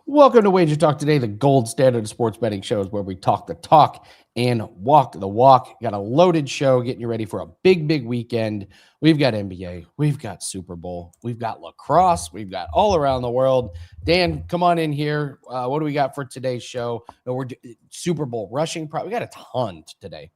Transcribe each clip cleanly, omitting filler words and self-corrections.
Welcome to WagerTalk Today, the gold standard of sports betting shows where we talk the talk and walk the walk. Got a loaded show getting you ready for a big weekend. We've got NBA, we've got Super Bowl, we've got lacrosse, we've got all around the world. Dan, come on in here. What do we got for today's show? No, we're Super Bowl rushing. We got a ton today.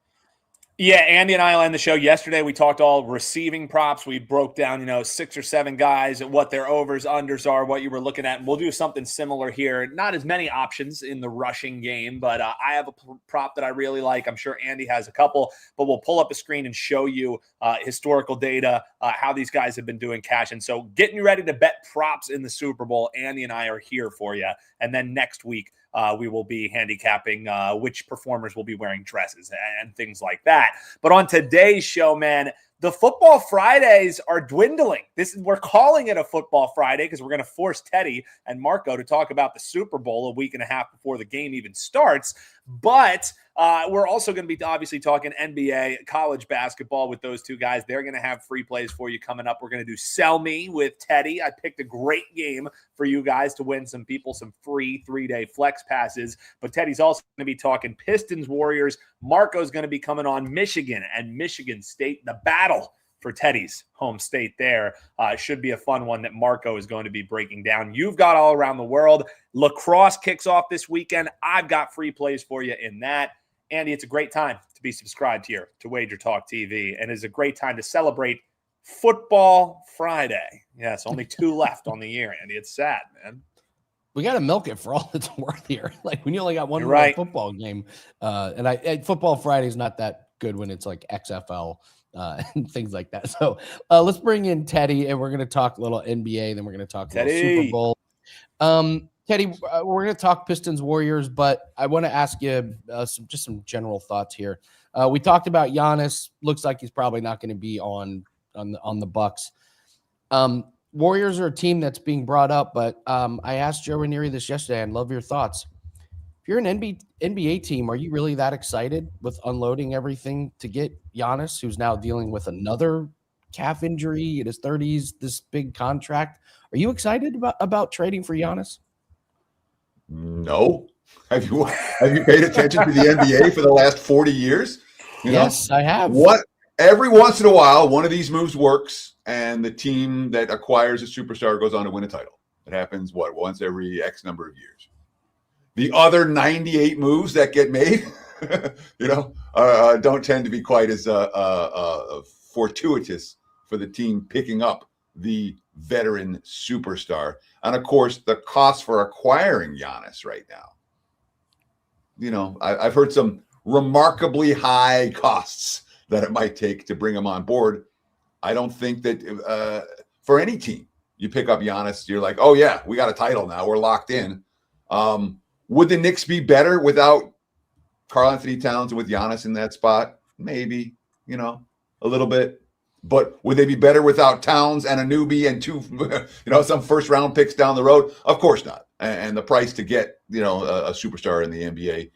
Yeah, Andy and I on the show yesterday, we talked all receiving props. We broke down, 6 or 7 guys, what their overs, unders are, what you were looking at. And we'll do something similar here. Not as many options in the rushing game, but I have a prop that I really like. I'm sure Andy has a couple, but we'll pull up a screen and show you historical data, how these guys have been doing cash. And so getting you ready to bet props in the Super Bowl, Andy and I are here for you. And then next week, we will be handicapping which performers will be wearing dresses and things like that. But on today's show, man, the Football Fridays are dwindling. We're calling it a Football Friday because we're going to force Teddy and Marco to talk about the Super Bowl a week and a half before the game even starts. But we're also going to be obviously talking NBA, college basketball with those two guys. They're going to have free plays for you coming up. We're going to do Sell Me with Teddy. I picked a great game for you guys to win some free 3-day flex passes. But Teddy's also going to be talking Pistons, Warriors. Marco's going to be coming on Michigan and Michigan State, the battle for Teddy's home state there. Should be a fun one that Marco is going to be breaking down. You've got all around the world. Lacrosse kicks off this weekend. I've got free plays for you in that. Andy, it's a great time to be subscribed here to WagerTalk TV, and it's a great time to celebrate Football Friday. Yes, only 2 left on the year, Andy. It's sad, man. We got to milk it for all it's worth here. Like when you only got one football game, and Football Friday is not that good when it's like XFL and things like that. So let's bring in Teddy, and we're going to talk a little NBA, then we're going to talk a little Super Bowl. Teddy, we're going to talk Pistons Warriors, but I want to ask you some general thoughts here. We talked about Giannis. Looks like he's probably not going to be on the Bucks. Warriors are a team that's being brought up, but I asked Joe Ranieri this yesterday. I'd love your thoughts. If you're an NBA team, are you really that excited with unloading everything to get Giannis, who's now dealing with another calf injury in his 30s, this big contract? Are you excited about trading for Giannis? No. Have you paid attention to the NBA for the last 40 years? Yes, I have. Every once in a while, one of these moves works, and the team that acquires a superstar goes on to win a title. It happens, once every X number of years. The other 98 moves that get made, don't tend to be quite as fortuitous for the team picking up the veteran superstar. And of course, the cost for acquiring Giannis right now, I've heard some remarkably high costs that it might take to bring him on board. I don't think that for any team, you pick up Giannis, you're like, oh yeah, we got a title now, we're locked in. Would the Knicks be better without Karl Anthony Towns and with Giannis in that spot? Maybe, a little bit. But would they be better without Towns and a newbie and 2, some first round picks down the road? Of course not. And the price to get, a superstar in the NBA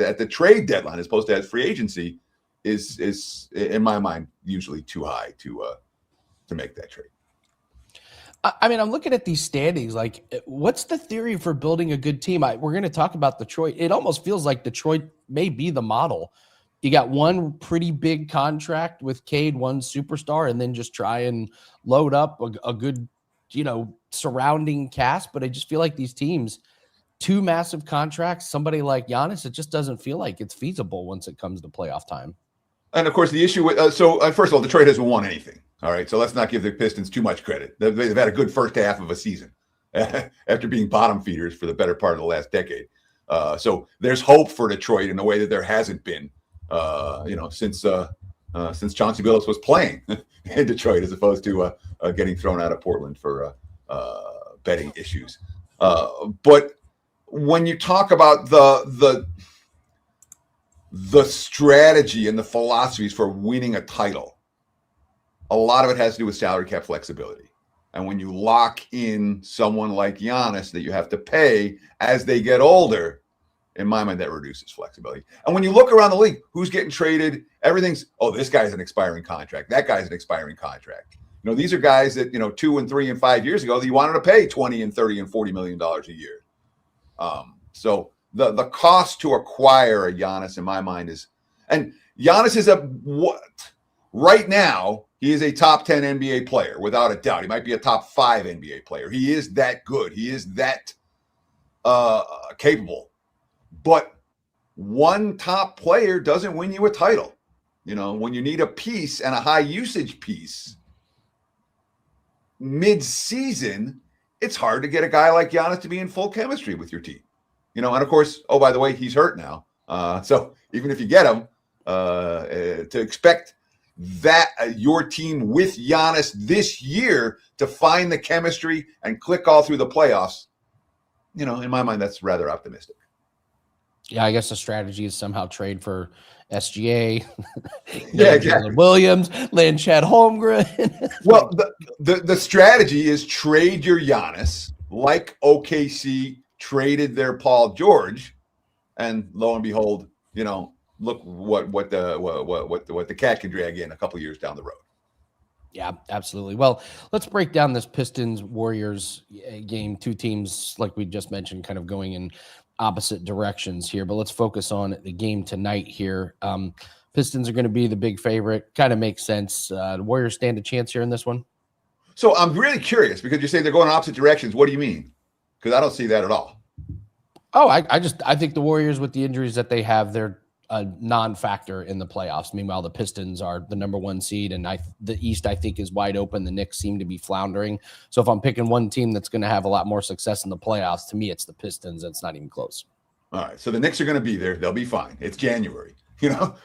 at the trade deadline as opposed to at free agency is in my mind usually too high to make that trade. I mean, I'm looking at these standings. Like, what's the theory for building a good team? We're going to talk about Detroit. It almost feels like Detroit may be the model. You got one pretty big contract with Cade, one superstar, and then just try and load up a good, surrounding cast. But I just feel like these teams, 2 massive contracts, somebody like Giannis, it just doesn't feel like it's feasible once it comes to playoff time. And of course, the issue with first of all, Detroit hasn't won anything. All right, so let's not give the Pistons too much credit. They've had a good first half of a season after being bottom feeders for the better part of the last decade. So there's hope for Detroit in a way that there hasn't been, since Chauncey Billups was playing in Detroit, as opposed to getting thrown out of Portland for betting issues. But when you talk about the strategy and the philosophies for winning a title, a lot of it has to do with salary cap flexibility. And when you lock in someone like Giannis that you have to pay as they get older, in my mind, that reduces flexibility. And when you look around the league, who's getting traded? Everything's, this guy's an expiring contract. That guy's an expiring contract. These are guys that, 2 and 3 and 5 years ago that you wanted to pay $20 and $30 and $40 million a year. So the cost to acquire a Giannis, in my mind, is, and Giannis is right now, he is a top 10 NBA player without a doubt. He might be a top 5 NBA player. He is that good. He is that capable. But one top player doesn't win you a title. When you need a piece and a high usage piece mid-season, it's hard to get a guy like Giannis to be in full chemistry with your team. And of course, oh, by the way, he's hurt now. So even if you get him, to expect that your team with Giannis this year to find the chemistry and click all through the playoffs, in my mind, that's rather optimistic. Yeah, I guess the strategy is somehow trade for SGA, exactly. Williams, land Chad Holmgren. Well, the strategy is trade your Giannis like OKC traded their Paul George, and lo and behold, look what the cat can drag in a couple of years down the road. Yeah, absolutely. Well, let's break down this Pistons-Warriors game. Two teams, like we just mentioned, kind of going in opposite directions here, but let's focus on the game tonight here. Pistons are going to be the big favorite. Kind of makes sense. The Warriors stand a chance here in this one. So I'm really curious because you say they're going in opposite directions. What do you mean? Because I don't see that at all. Oh, I think the Warriors, with the injuries that they have, they're a non-factor in the playoffs. Meanwhile, the Pistons are the number 1 seed, and the East, I think, is wide open. The Knicks seem to be floundering. So if I'm picking one team that's going to have a lot more success in the playoffs, to me, it's the Pistons. It's not even close. All right. So the Knicks are going to be there. They'll be fine. It's January. The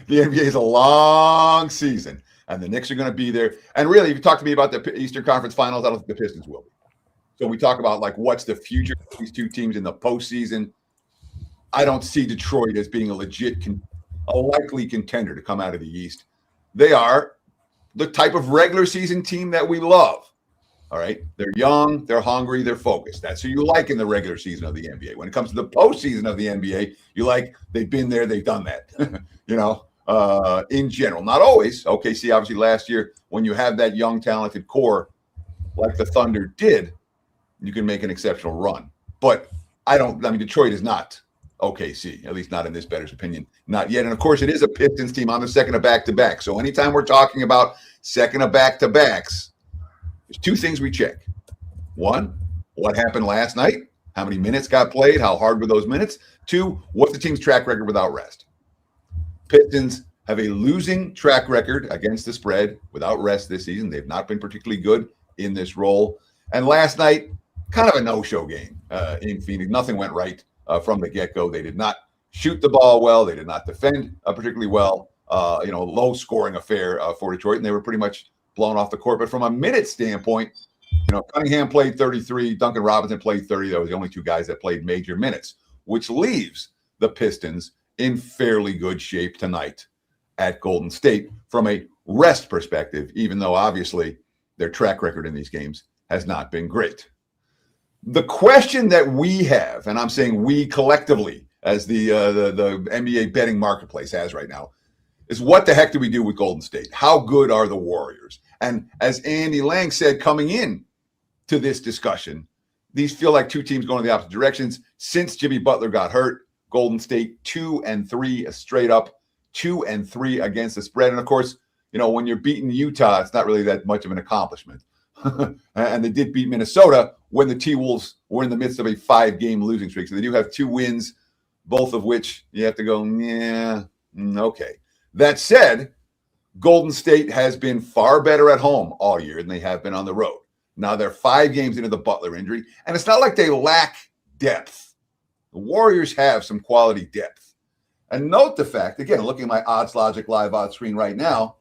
NBA is a long season, and the Knicks are going to be there. And really, if you talk to me about the Eastern Conference Finals, I don't think the Pistons will be. So we talk about what's the future of these two teams in the postseason. I don't see Detroit as being a likely contender to come out of the East. They are the type of regular season team that we love. All right. They're young, they're hungry, they're focused. That's who you like in the regular season of the NBA. When it comes to the postseason of the NBA, you like they've been there, they've done that. In general. Not always. OKC, obviously, last year, when you have that young, talented core like the Thunder did, you can make an exceptional run. But Detroit is not OKC, at least not in this bettor's opinion, not yet. And of course, it is a Pistons team on the second of back-to-back. So anytime we're talking about second of back-to-backs, there's two things we check. One, what happened last night? How many minutes got played? How hard were those minutes? Two, what's the team's track record without rest? Pistons have a losing track record against the spread without rest this season. They've not been particularly good in this role. And last night, kind of a no-show game in Phoenix. Nothing went right from the get-go. They did not shoot the ball well. They did not defend particularly well. Low-scoring affair for Detroit, and they were pretty much blown off the court. But from a minute standpoint, Cunningham played 33. Duncan Robinson played 30. That was the only two guys that played major minutes, which leaves the Pistons in fairly good shape tonight at Golden State from a rest perspective, even though obviously their track record in these games has not been great. The question that we have, and I'm saying we collectively as the NBA betting marketplace has right now, is what the heck do we do with Golden State? How good are the Warriors? And as Andy Lang said coming in to this discussion, these feel like two teams going in the opposite directions. Since Jimmy Butler got hurt, Golden State 2-3 straight up, 2-3 against the spread. And of course, when you're beating Utah, it's not really that much of an accomplishment. And they did beat Minnesota when the T-Wolves were in the midst of a 5-game losing streak. So they do have 2 wins, both of which you have to go, okay. That said, Golden State has been far better at home all year than they have been on the road. Now they're 5 games into the Butler injury, and it's not like they lack depth. The Warriors have some quality depth. And note the fact, again, looking at my Odds Logic live odds screen right now,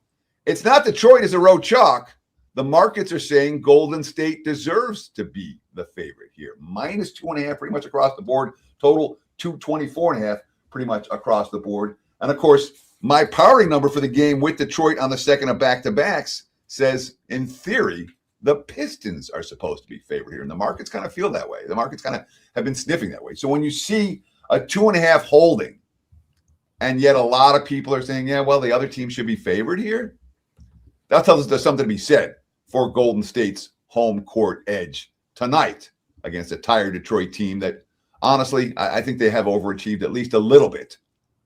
it's not Detroit as a road chalk. The markets are saying Golden State deserves to be the favorite here. -2.5 pretty much across the board. Total 224.5 pretty much across the board. And of course, my powering number for the game with Detroit on the second of back-to-backs says, in theory, the Pistons are supposed to be favored here. And the markets kind of feel that way. The markets kind of have been sniffing that way. So when you see a 2.5 holding, and yet a lot of people are saying, yeah, well, the other team should be favored here, that tells us there's something to be said for Golden State's home court edge tonight against a tired Detroit team that honestly, I think they have overachieved at least a little bit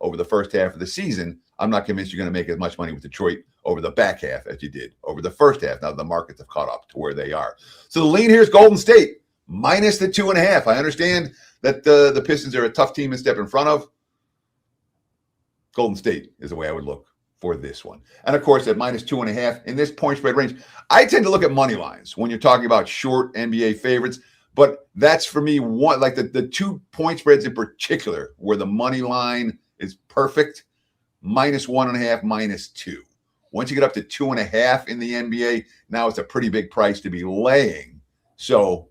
over the first half of the season. I'm not convinced you're going to make as much money with Detroit over the back half as you did over the first half. Now the markets have caught up to where they are. So the lean here is Golden State minus the 2.5. I understand that the Pistons are a tough team to step in front of. Golden State is the way I would look for this one. And of course, at minus 2.5 in this point spread range, I tend to look at money lines when you're talking about short NBA favorites. But that's for me one, like the 2 point spreads in particular, where the money line is perfect, minus 1.5, minus 2. Once you get up to 2.5 in the NBA, now it's a pretty big price to be laying. So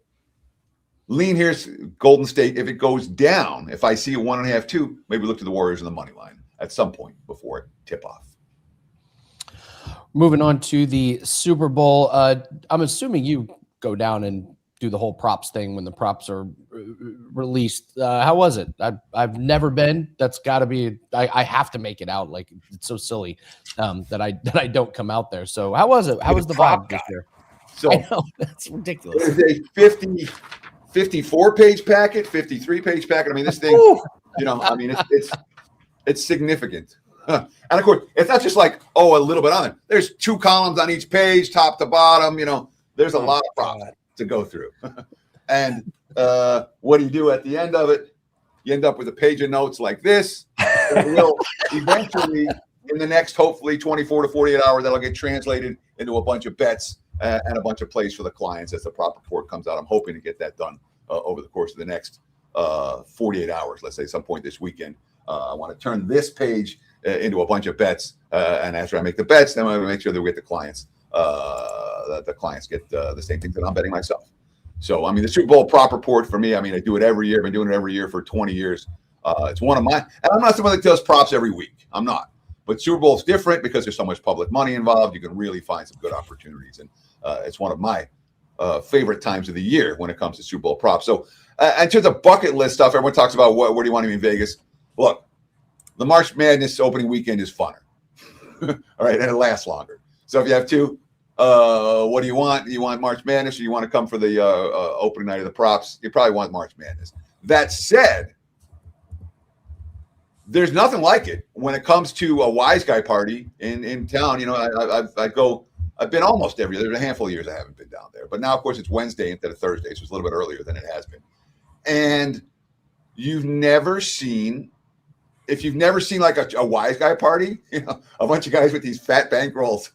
lean here's Golden State. If it goes down, if I see a 1.5, 2, maybe look to the Warriors in the money line at some point before it tip off. Moving on to the Super Bowl. I'm assuming you go down and do the whole props thing when the props are released. How was it? I've never been. That's got to be. I have to make it out. Like, it's so silly that I don't come out there. So how was it? How was the vibe this year? So I know, that's ridiculous. It's a 54-page packet, 53-page packet. I mean, this thing. You know, I mean, it's significant. And of course, it's not just like, a little bit on it. There's 2 columns on each page, top to bottom. You know, there's a lot of props to go through. And what do you do at the end of it? You end up with a page of notes like this. It will eventually, in the next, hopefully, 24 to 48 hours, that'll get translated into a bunch of bets and a bunch of plays for the clients as the prop report comes out. I'm hoping to get that done over the course of the next 48 hours, let's say some point this weekend. I want to turn this page into a bunch of bets. And after I make the bets, then I'm going to make sure that we get the clients. The clients get the same things that I'm betting myself. So, I mean, the Super Bowl prop report for me, I mean, I do it every year. I've been doing it every year for 20 years. It's one of mine. And I'm not someone that does props every week. I'm not. But Super Bowl is different because there's so much public money involved. You can really find some good opportunities. And it's one of my favorite times of the year when it comes to Super Bowl props. So, in terms of bucket list stuff, everyone talks about where do you want to be in Vegas? Look, the March Madness opening weekend is funner. All right, and it lasts longer. So if you have 2, what do you want? Do you want March Madness, or you want to come for the opening night of the props? You probably want March Madness. That said, there's nothing like it when it comes to a wise guy party in town. You know, I've been almost every year. There's a handful of years I haven't been down there. But now, of course, it's Wednesday instead of Thursday, so it's a little bit earlier than it has been. And if you've never seen like a wise guy party, you know, a bunch of guys with these fat bankrolls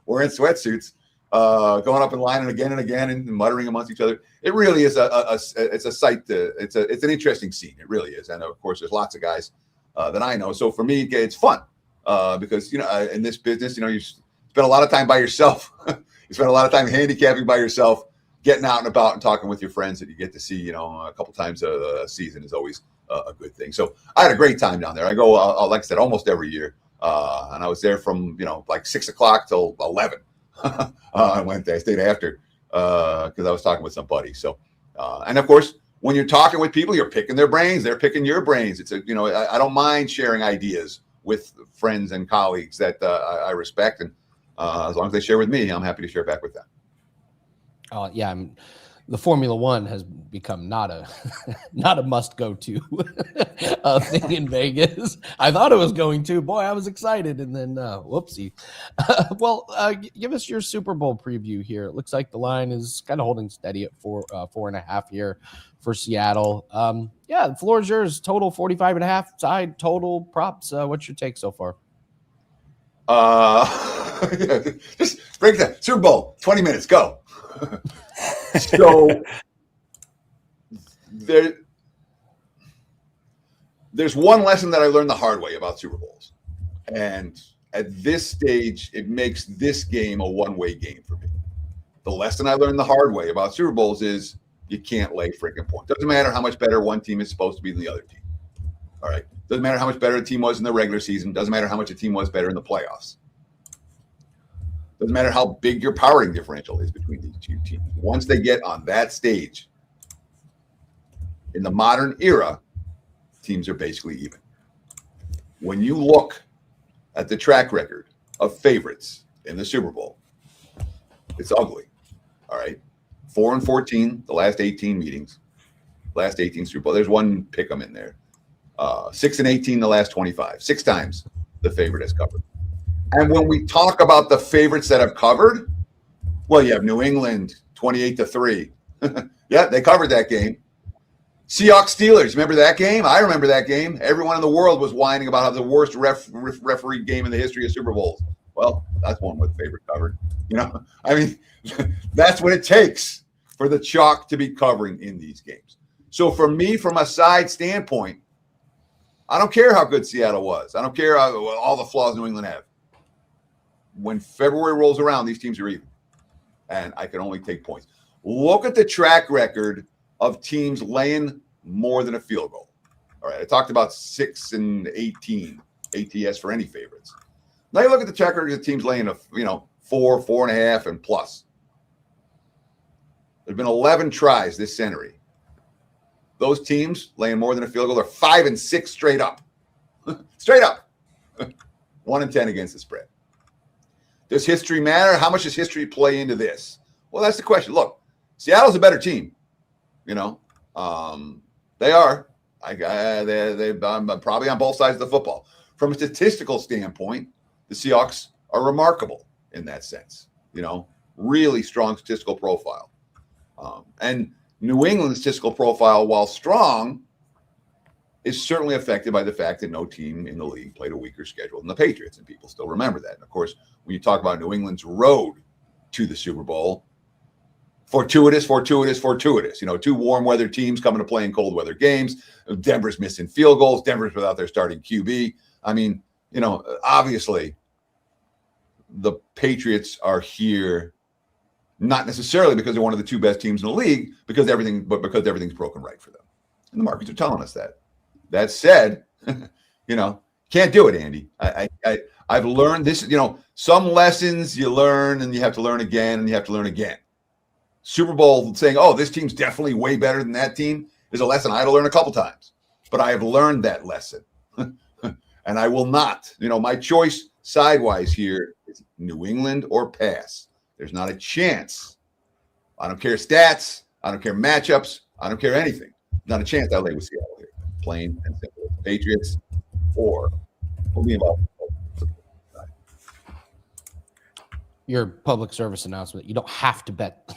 wearing sweatsuits, going up in line and again and muttering amongst each other. It really is it's a sight. It's an interesting scene. It really is. And of course, there's lots of guys that I know. So for me, it's fun because, you know, in this business, you know, you spend a lot of time by yourself. You spend a lot of time handicapping by yourself, getting out and about and talking with your friends that you get to see, you know, a couple times a season is always a good thing. So I had a great time down there. I go, like I said, almost every year. And I was there from, you know, like 6 o'clock till 11 on Wednesday. I stayed after because I was talking with some buddies. So, and of course, when you're talking with people, you're picking their brains. They're picking your brains. It's you know, I don't mind sharing ideas with friends and colleagues that I respect. And as long as they share with me, I'm happy to share back with them. Yeah, the Formula One has become not a must go to thing in Vegas. I thought it was going to. Boy, I was excited, and then whoopsie. Well, give us your Super Bowl preview here. It looks like the line is kind of holding steady at 4.5 here for Seattle. Yeah, the floor is yours. Total 45.5. Side total props. What's your take so far? Just break that. Super Bowl, 20 minutes, go. So there's one lesson that I learned the hard way about Super Bowls. And at this stage, it makes this game a one-way game for me. The lesson I learned the hard way about Super Bowls is you can't lay freaking points. Doesn't matter how much better one team is supposed to be than the other team. All right. Doesn't matter how much better a team was in the regular season. Doesn't matter how much a team was better in the playoffs. Doesn't matter how big your powering differential is between these two teams. Once they get on that stage, in the modern era, teams are basically even. When you look at the track record of favorites in the Super Bowl, it's ugly. All right. 4-14, the last 18 meetings. last 18 Super Bowl. There's one pick 'em in there. 6-18 the last 25. 6 times the favorite has covered. And when we talk about the favorites that have covered, well, you have New England 28-3. Yeah, they covered that game. Seahawks Steelers, remember that game? I remember that game. Everyone in the world was whining about how the worst referee game in the history of Super Bowls. Well, that's one with favorite covered. I mean, that's what it takes for the chalk to be covering in these games. So for me, from a side standpoint, I don't care how good Seattle was. I don't care all the flaws New England have. When February rolls around, these teams are even. And I can only take points. Look at the track record of teams laying more than a field goal. All right, I talked about 6-18 ATS for any favorites. Now you look at the track record of teams laying 4, 4.5, and plus. There's been 11 tries this century. Those teams laying more than a field goal are 5-6 straight up. Straight up. 1-10 against the spread. Does history matter? How much does history play into this? Well, that's the question. Look, Seattle's a better team. They are. They're probably on both sides of the football. From a statistical standpoint, the Seahawks are remarkable in that sense. Really strong statistical profile. And New England's statistical profile, while strong, is certainly affected by the fact that no team in the league played a weaker schedule than the Patriots, and people still remember that. And of course, when you talk about New England's road to the Super Bowl, fortuitous. 2 warm weather teams coming to play in cold weather games. Denver's missing field goals. Denver's without their starting QB. I mean, obviously the Patriots are here not necessarily because they're one of the 2 best teams in the league, because everything's broken right for them. And the markets are telling us that. That said, can't do it, Andy. I've learned this, some lessons you learn and you have to learn again and you have to learn again. Super Bowl saying, oh, this team's definitely way better than that team is a lesson I had to learn a couple times. But I have learned that lesson. And I will not. My choice sidewise here is New England or pass. There's not a chance. I don't care stats. I don't care matchups. I don't care anything. Not a chance I lay with Seattle here. Plain and simple. Patriots or we'll be involved. Your public service announcement. You don't have to bet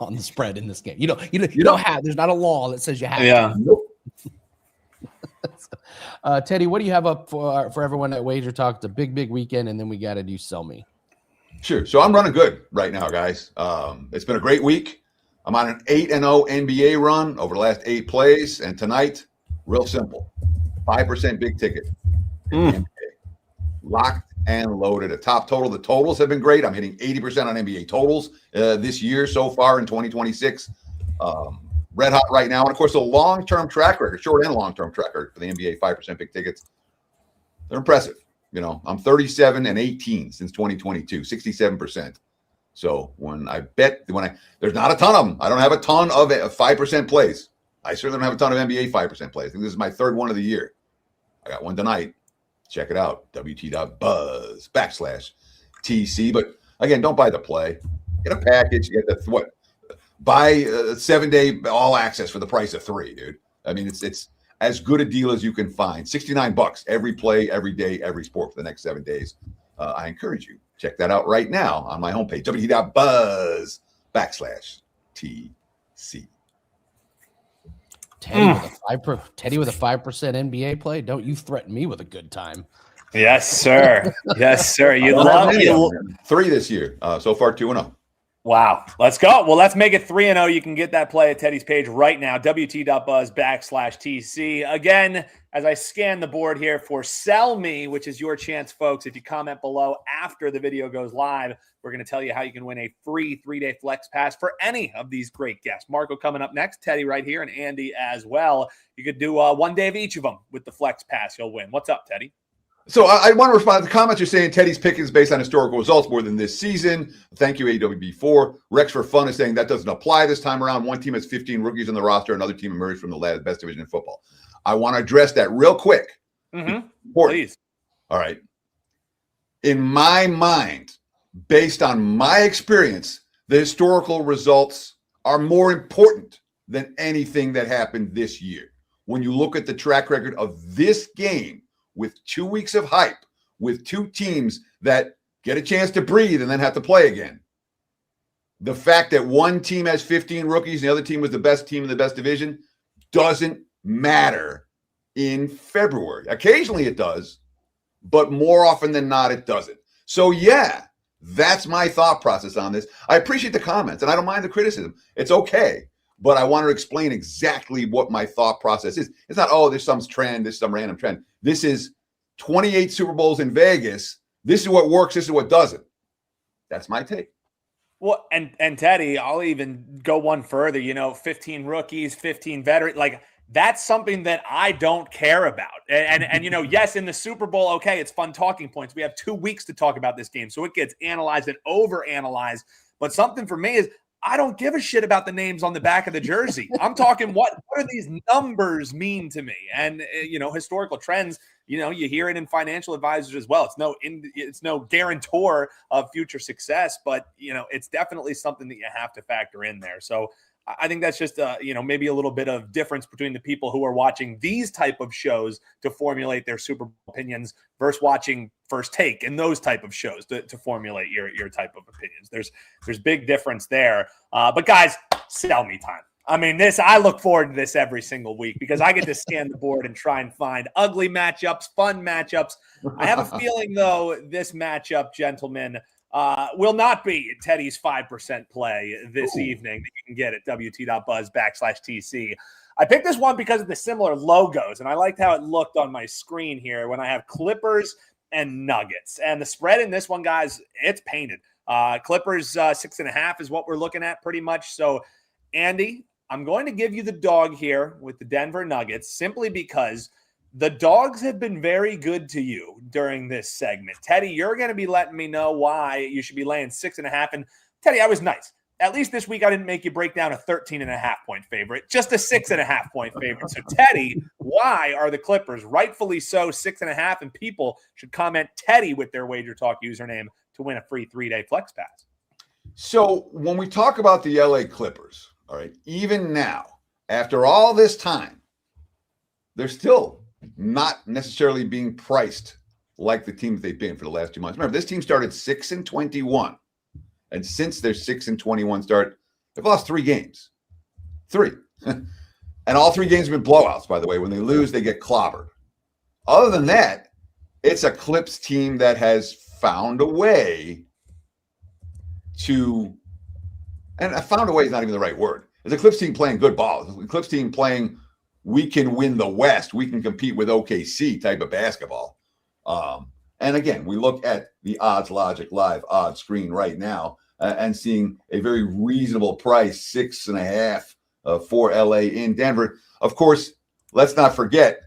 on the spread in this game. You don't have. There's not a law that says you have. Yeah. To. Nope. Teddy, what do you have up for everyone at Wager Talk? It's a big weekend, and then we got to do Sell Me. Sure. So I'm running good right now, guys. It's been a great week. I'm on an 8-0 NBA run over the last 8 plays, and tonight, real simple, 5% big ticket. Locked and loaded. A top total. The totals have been great. I'm hitting 80% on NBA totals this year so far in 2026. Red hot right now. And, of course, a long-term track record, short and long-term track record for the NBA 5% big tickets. They're impressive. I'm 37-18 since 2022, 67%. So there's not a ton of them. I don't have a ton of 5% plays. I certainly don't have a ton of NBA 5% plays. I think this is my 3rd one of the year. I got one tonight. Check it out. WT.buzz/TC. But again, don't buy the play. Get a package. Get buy a 7-day all access for the price of 3, dude. I mean, it's as good a deal as you can find. $69 every play, every day, every sport for the next 7 days. I encourage you. Check that out right now on my homepage. WT.buzz/TC. Teddy with a 5% NBA play. Don't you threaten me with a good time. Yes, sir. Yes, sir. You love it. 3 this year. So far, 2-0. Wow. Let's go. Well, let's make it 3-0. You can get that play at Teddy's page right now, WT.buzz/TC. Again, as I scan the board here for Sell Me, which is your chance, folks. If you comment below after the video goes live, we're going to tell you how you can win a free 3-day flex pass for any of these great guests. Marco coming up next, Teddy right here, and Andy as well. You could do 1 day of each of them with the flex pass. You'll win. What's up, Teddy? So I want to respond to the comments you're saying Teddy's pick is based on historical results more than this season. Thank you, AWB4. Rex for Fun is saying that doesn't apply this time around. One team has 15 rookies on the roster. Another team emerged from the best division in football. I want to address that real quick. Please. All right. In my mind, based on my experience, the historical results are more important than anything that happened this year. When you look at the track record of this game with 2 weeks of hype, with two teams that get a chance to breathe and then have to play again. The fact that one team has 15 rookies and the other team was the best team in the best division doesn't matter in February. Occasionally it does, but more often than not, it doesn't. So yeah, that's my thought process on this. I appreciate the comments and I don't mind the criticism. It's okay. But I want to explain exactly what my thought process is. It's not, oh, there's some trend, there's some random trend. This is 28 Super Bowls in Vegas. This is what works. This is what doesn't. That's my take. Well, and Teddy, I'll even go one further, 15 rookies, 15 veterans, like that's something that I don't care about. And yes, in the Super Bowl, okay, it's fun talking points. We have 2 weeks to talk about this game. So it gets analyzed and overanalyzed. But something for me is I don't give a shit about the names on the back of the jersey. I'm talking what do these numbers mean to me? And, historical trends, you hear it in financial advisors as well. It's no guarantor of future success, but, it's definitely something that you have to factor in there. So I think that's just, maybe a little bit of difference between the people who are watching these type of shows to formulate their Super Bowl opinions versus watching First Take and those type of shows to formulate your type of opinions. There's big difference there. But guys, sell me time. I mean, I look forward to this every single week because I get to scan the board and try and find ugly matchups, fun matchups. I have a feeling, though, this matchup, gentlemen, will not be Teddy's 5% play this evening that you can get at wt.buzz/TC. I picked this one because of the similar logos, and I liked how it looked on my screen here when I have Clippers and Nuggets. And the spread in this one, guys, it's painted. Clippers 6.5 is what we're looking at pretty much. So, Andy, I'm going to give you the dog here with the Denver Nuggets simply because the dogs have been very good to you during this segment. Teddy, you're going to be letting me know why you should be laying 6.5. And Teddy, I was nice. At least this week I didn't make you break down a 13.5 point favorite, just a 6.5 point favorite. So Teddy, why are the Clippers rightfully so 6.5? And people should comment Teddy with their WagerTalk username to win a free 3-day flex pass. So when we talk about the LA Clippers, all right, even now, after all this time, they're still not necessarily being priced like the teams they've been for the last 2 months. Remember, this team started 6-21. And since their 6-21 start, they've lost 3 games. 3. And all 3 games have been blowouts, by the way. When they lose, they get clobbered. Other than that, it's a Clips team that has found a way to, and found a way is not even the right word. It's a Clips team playing good ball. It's a Clips team playing, we can win the West. We can compete with OKC type of basketball. And again, we look at the Odds Logic Live odds screen right now and seeing a very reasonable price, 6.5 for LA in Denver. Of course, let's not forget,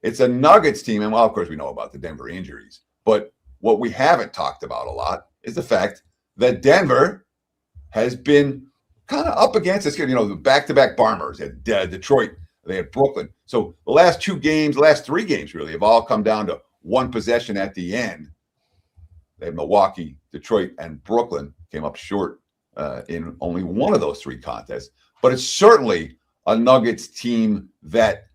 it's a Nuggets team. And well, of course, we know about the Denver injuries. But what we haven't talked about a lot is the fact that Denver has been kind of up against this, the back-to-back bombers at Detroit. They had Brooklyn. So the last 2 games, the last 3 games really have all come down to one possession at the end. They had Milwaukee, Detroit, and Brooklyn came up short in only one of those 3 contests. But it's certainly a Nuggets team that,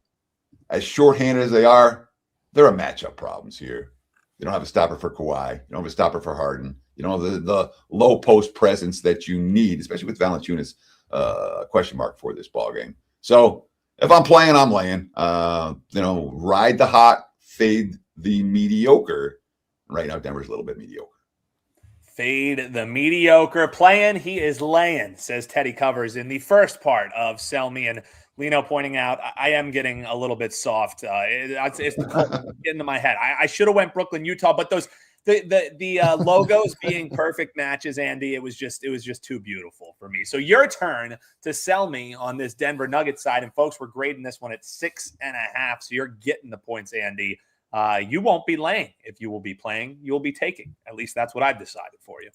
as shorthanded as they are, there are matchup problems here. You don't have a stopper for Kawhi. You don't have a stopper for Harden. You don't have the low post presence that you need, especially with Valanciunas question mark for this ball game. So if I'm playing, I'm laying. Ride the hot, fade the mediocre. Right now, Denver's a little bit mediocre. Fade the mediocre. Playing, he is laying, says Teddy Covers in the first part of Sell Me. And Lino pointing out, I am getting a little bit soft. It's the cold getting to my head. I should have went Brooklyn, Utah, but the logos being perfect matches, Andy, it was just too beautiful for me. So your turn to sell me on this Denver Nuggets side. And folks, we're grading this one at 6.5. So you're getting the points, Andy. You won't be laying. If you will be playing, you'll be taking. At least that's what I've decided for you.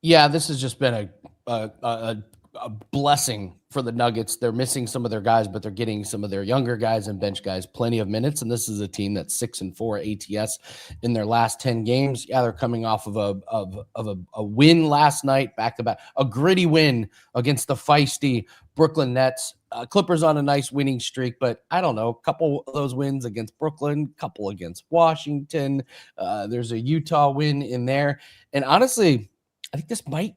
Yeah, this has just been a a blessing for the Nuggets. They're missing some of their guys, but they're getting some of their younger guys and bench guys plenty of minutes. And this is a team that's 6-4 ATS in their last 10 games. Yeah, they're coming off of a win last night, back-to-back, a gritty win against the feisty Brooklyn Nets. Clippers on a nice winning streak, but I don't know, a couple of those wins against Brooklyn, couple against Washington. There's a Utah win in there. And honestly, I think this might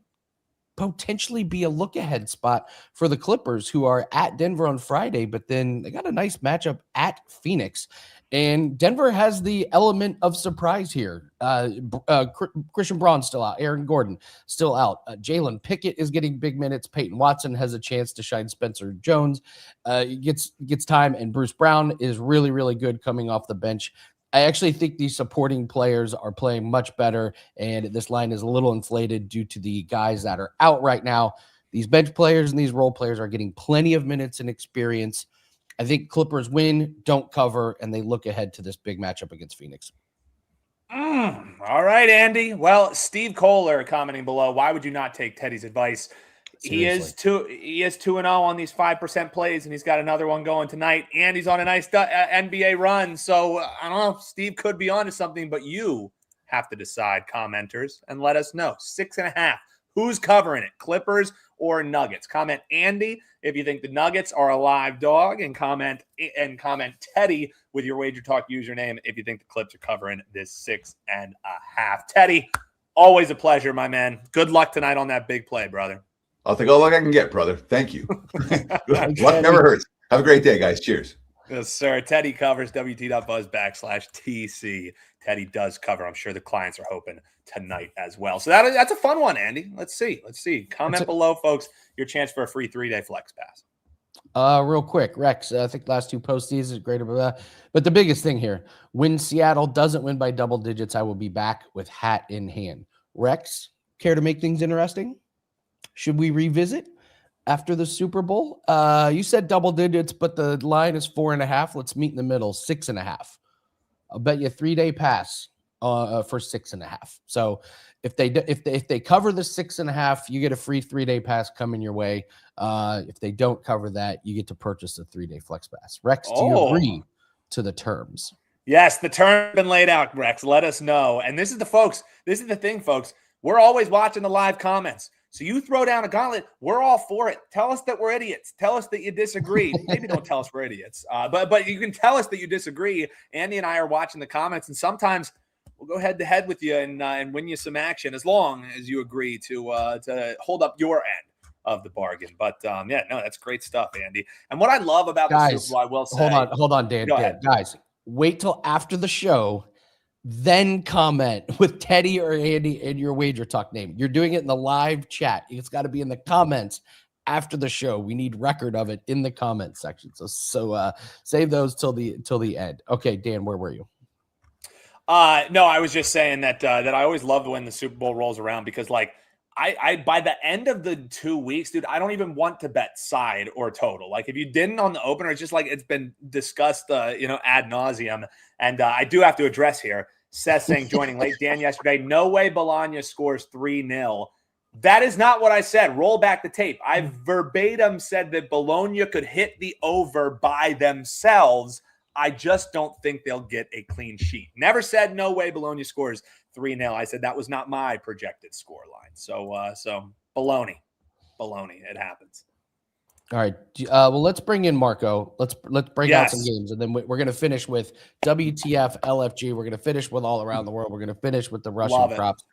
potentially be a look-ahead spot for the Clippers, who are at Denver on Friday, but then they got a nice matchup at Phoenix. And Denver has the element of surprise here. Christian Braun still out. Aaron Gordon still out. Jalen Pickett is getting big minutes. Peyton Watson has a chance to shine. Spencer Jones gets time. And Bruce Brown is really, really good coming off the bench. I actually think these supporting players are playing much better, and this line is a little inflated due to the guys that are out right now. These bench players and these role players are getting plenty of minutes and experience. I think Clippers win, don't cover, and they look ahead to this big matchup against Phoenix. All right, Andy. Well, Steve Kohler commenting below, why would you not take Teddy's advice? Seriously. He is 2-0 on these 5% plays, and he's got another one going tonight. And he's on a nice NBA run. So I don't know. Steve could be onto something, but you have to decide, commenters, and let us know. 6.5. Who's covering it? Clippers or Nuggets? Comment Andy if you think the Nuggets are a live dog, and comment Teddy with your WagerTalk username if you think the Clips are covering this 6.5. Teddy, always a pleasure, my man. Good luck tonight on that big play, brother. I'll take all the luck I can get, brother. Thank you. Luck never hurts. Have a great day, guys. Cheers. Yes, sir. Teddy covers WT.buzz/TC. Teddy does cover. I'm sure the clients are hoping tonight as well. So that's a fun one, Andy. Let's see. Comment below, folks, your chance for a free 3-day flex pass. Real quick, Rex, I think last two postseasons great about that. But the biggest thing here, when Seattle doesn't win by double digits, I will be back with hat in hand. Rex, care to make things interesting? Should we revisit after the Super Bowl? You said double digits, but the line is 4.5. Let's meet in the middle, 6.5. I'll bet you a 3-day pass for 6.5. So if they cover the 6.5, you get a free 3-day pass coming your way. If they don't cover that, you get to purchase a 3-day flex pass. Rex, do you agree to the terms? Yes, the terms have been laid out, Rex. Let us know. And this is the thing, folks. We're always watching the live comments. So you throw down a gauntlet, we're all for it. Tell us that we're idiots. Tell us that you disagree. Maybe don't tell us we're idiots, but you can tell us that you disagree. Andy and I are watching the comments, and sometimes we'll go head to head with you and win you some action as long as you agree to hold up your end of the bargain. But that's great stuff, Andy. And what I love about the Super Bowl, I will say, hold on, Dan. Guys, wait till after the show. Then comment with Teddy or Andy in your WagerTalk name. You're doing it in the live chat. It's got to be in the comments after the show. We need record of it in the comment section. So save those till the end. Okay, Dan, where were you? No, I was just saying that I always love when the Super Bowl rolls around, because I by the end of the 2 weeks, dude, I don't even want to bet side or total. Like if you didn't on the opener, it's just like it's been discussed, ad nauseum. And I do have to address here. Seth saying joining late. Dan yesterday, no way Bologna scores 3-0. That is not what I said. Roll back the tape. I verbatim said that Bologna could hit the over by themselves. I just don't think they'll get a clean sheet. Never said no way Bologna scores 3-0. I said that was not my projected score line. So baloney. It happens. All right. Well, let's bring in Marco. Let's break out some games, and then we're going to finish with WTF, LFG. We're going to finish with all around the world. We're going to finish with the Russian props.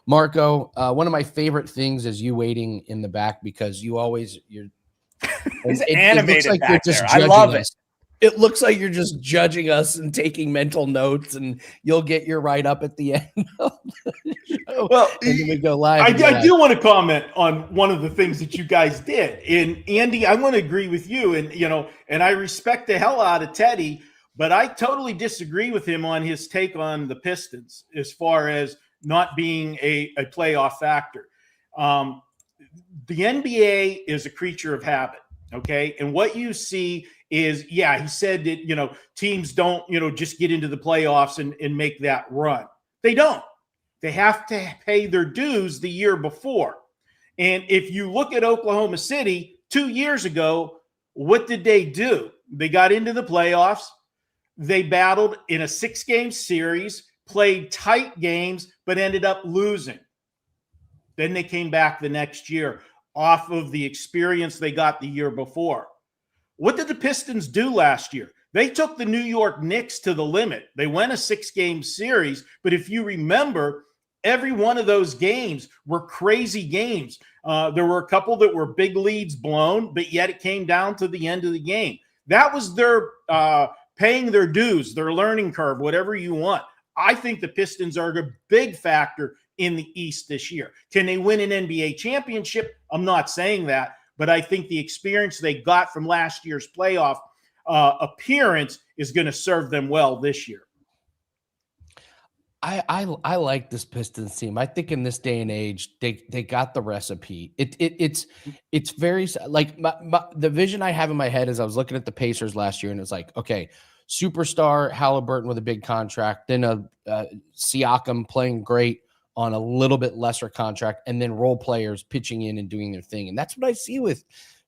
Marco, one of my favorite things is you waiting in the back, because you're He's animated like back there. I love it. It looks like you're just judging us and taking mental notes, and you'll get your write-up at the end of the show. Well, and then we go live. I do want to comment on one of the things that you guys did. And Andy, I want to agree with you. And I respect the hell out of Teddy, but I totally disagree with him on his take on the Pistons as far as not being a playoff factor. The NBA is a creature of habit, okay? And what you see is, he said that, teams don't, just get into the playoffs and make that run. They don't. They have to pay their dues the year before. And if you look at Oklahoma City 2 years ago, what did they do? They got into the playoffs. They battled in a 6-game series, played tight games, but ended up losing. Then they came back the next year off of the experience they got the year before. What did the Pistons do last year? They took the New York Knicks to the limit. They went a 6-game series, but if you remember, every one of those games were crazy games. There were a couple that were big leads blown, but yet it came down to the end of the game. That was their paying their dues, their learning curve, whatever you want. I think the Pistons are a big factor in the East this year. Can they win an NBA championship? I'm not saying that, but I think the experience they got from last year's playoff appearance is going to serve them well this year. I like this Pistons team. I think in this day and age, they got the recipe. It's very like the vision I have in my head is I was looking at the Pacers last year, and it's like, okay, superstar Halliburton with a big contract, then a Siakam playing great on a little bit lesser contract, and then role players pitching in and doing their thing. And that's what I see with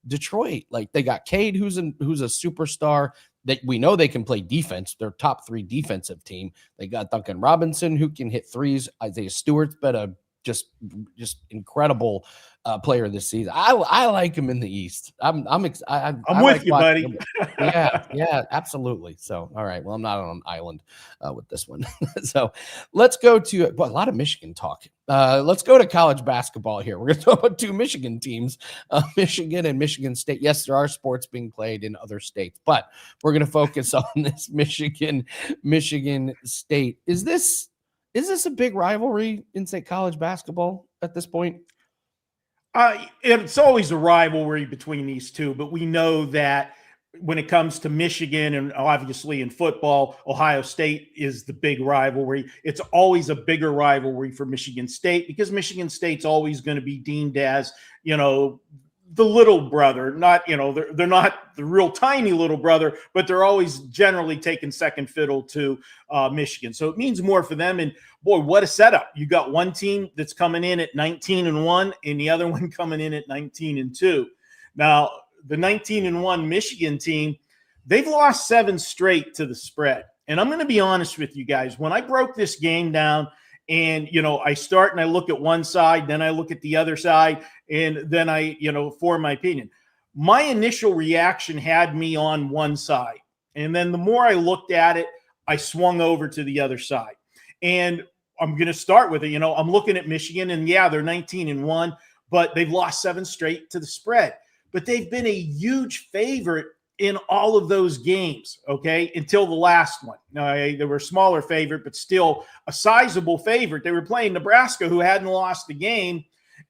Detroit. Like they got Cade, who's a superstar. That we know they can play defense. They're top 3 defensive team. They got Duncan Robinson, who can hit threes. Isaiah Stewart's been a just incredible player this season. I like him in the East. I'm with like you, buddy. yeah, absolutely. So, all right. Well, I'm not on an island with this one. So let's go to a lot of Michigan talk. Let's go to college basketball here. We're going to talk about 2 Michigan teams, Michigan and Michigan State. Yes, there are sports being played in other states, but we're going to focus on this Michigan State. Is this a big rivalry in state college basketball at this point? It's always a rivalry between these two, but we know that when it comes to Michigan and obviously in football, Ohio State is the big rivalry. It's always a bigger rivalry for Michigan State because Michigan State's always going to be deemed as, the little brother, not, they're not the real tiny little brother, but they're always generally taking second fiddle to Michigan. So it means more for them. And boy, what a setup. You got one team that's coming in at 19-1 and the other one coming in at 19-2. Now, the 19-1 Michigan team, they've lost 7 straight to the spread. And I'm going to be honest with you guys. When I broke this game down, and, I start and I look at one side, then I look at the other side, and then I, form my opinion. My initial reaction had me on one side. And then the more I looked at it, I swung over to the other side. And I'm going to start with it. I'm looking at Michigan, and yeah, they're 19-1, but they've lost 7 straight to the spread. But they've been a huge favorite in all of those games, okay, until the last one. Now, they were a smaller favorite, but still a sizable favorite. They were playing Nebraska, who hadn't lost the game,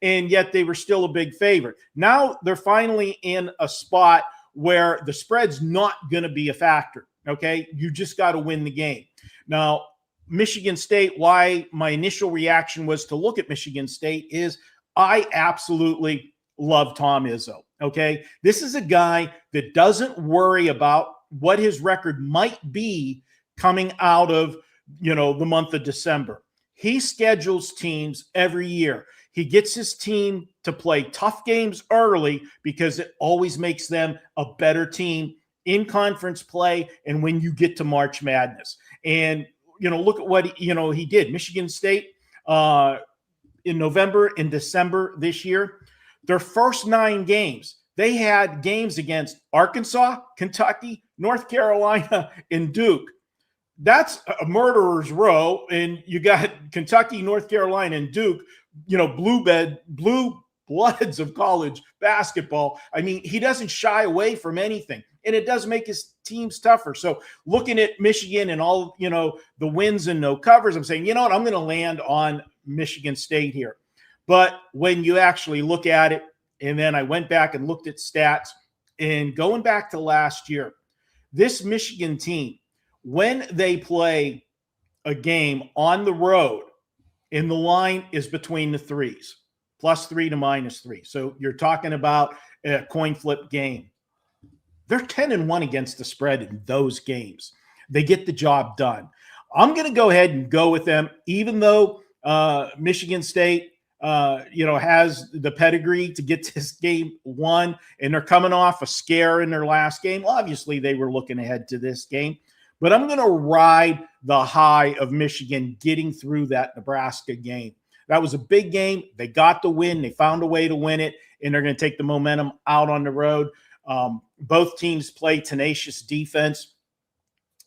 and yet they were still a big favorite. Now they're finally in a spot where the spread's not going to be a factor, okay? You just got to win the game. Now, Michigan State, why my initial reaction was to look at Michigan State is I absolutely love Tom Izzo. Okay. This is a guy that doesn't worry about what his record might be coming out of, the month of December. He schedules teams every year. He gets his team to play tough games early because it always makes them a better team in conference play and when you get to March Madness. And, look at what, he did. Michigan State in November and December this year, their first 9 games, they had games against Arkansas, Kentucky, North Carolina, and Duke. That's a murderer's row. And you got Kentucky, North Carolina, and Duke, blue bloods of college basketball. I mean, he doesn't shy away from anything. And it does make his teams tougher. So looking at Michigan and all, the wins and no covers, I'm saying, I'm going to land on Michigan State here. But when you actually look at it, and then I went back and looked at stats, and going back to last year, this Michigan team, when they play a game on the road, and the line is between the threes, +3 to -3. So you're talking about a coin flip game. They're 10-1 against the spread in those games. They get the job done. I'm going to go ahead and go with them, even though Michigan State, has the pedigree to get this game won, and they're coming off a scare in their last game. Obviously, they were looking ahead to this game, but I'm going to ride the high of Michigan getting through that Nebraska game. That was a big game. They got the win. They found a way to win it, and they're going to take the momentum out on the road. Both teams play tenacious defense.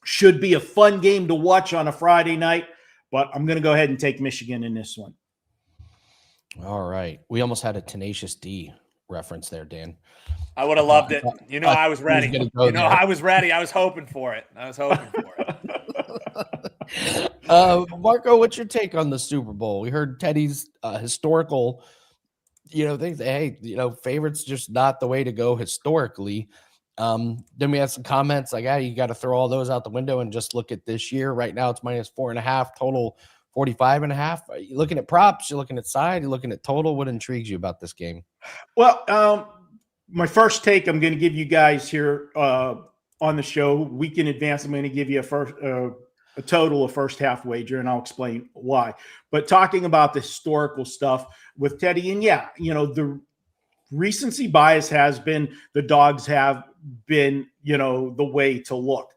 Should be a fun game to watch on a Friday night, but I'm going to go ahead and take Michigan in this one. All right. We almost had a Tenacious D reference there, Dan. I would have loved it. I was ready. I was ready. I was hoping for it. Marco, what's your take on the Super Bowl? We heard Teddy's historical, things. Hey, favorites just not the way to go historically. Then we had some comments like, you got to throw all those out the window and just look at this year. Right now, it's -4.5, total 45.5. Are you looking at props? You're looking at side? You're looking at total? What intrigues you about this game? Well, my first take, I'm going to give you guys here on the show week in advance. I'm going to give you a total of first half wager, and I'll explain why. But talking about the historical stuff with Teddy, and the recency bias has been the dogs have been, the way to look.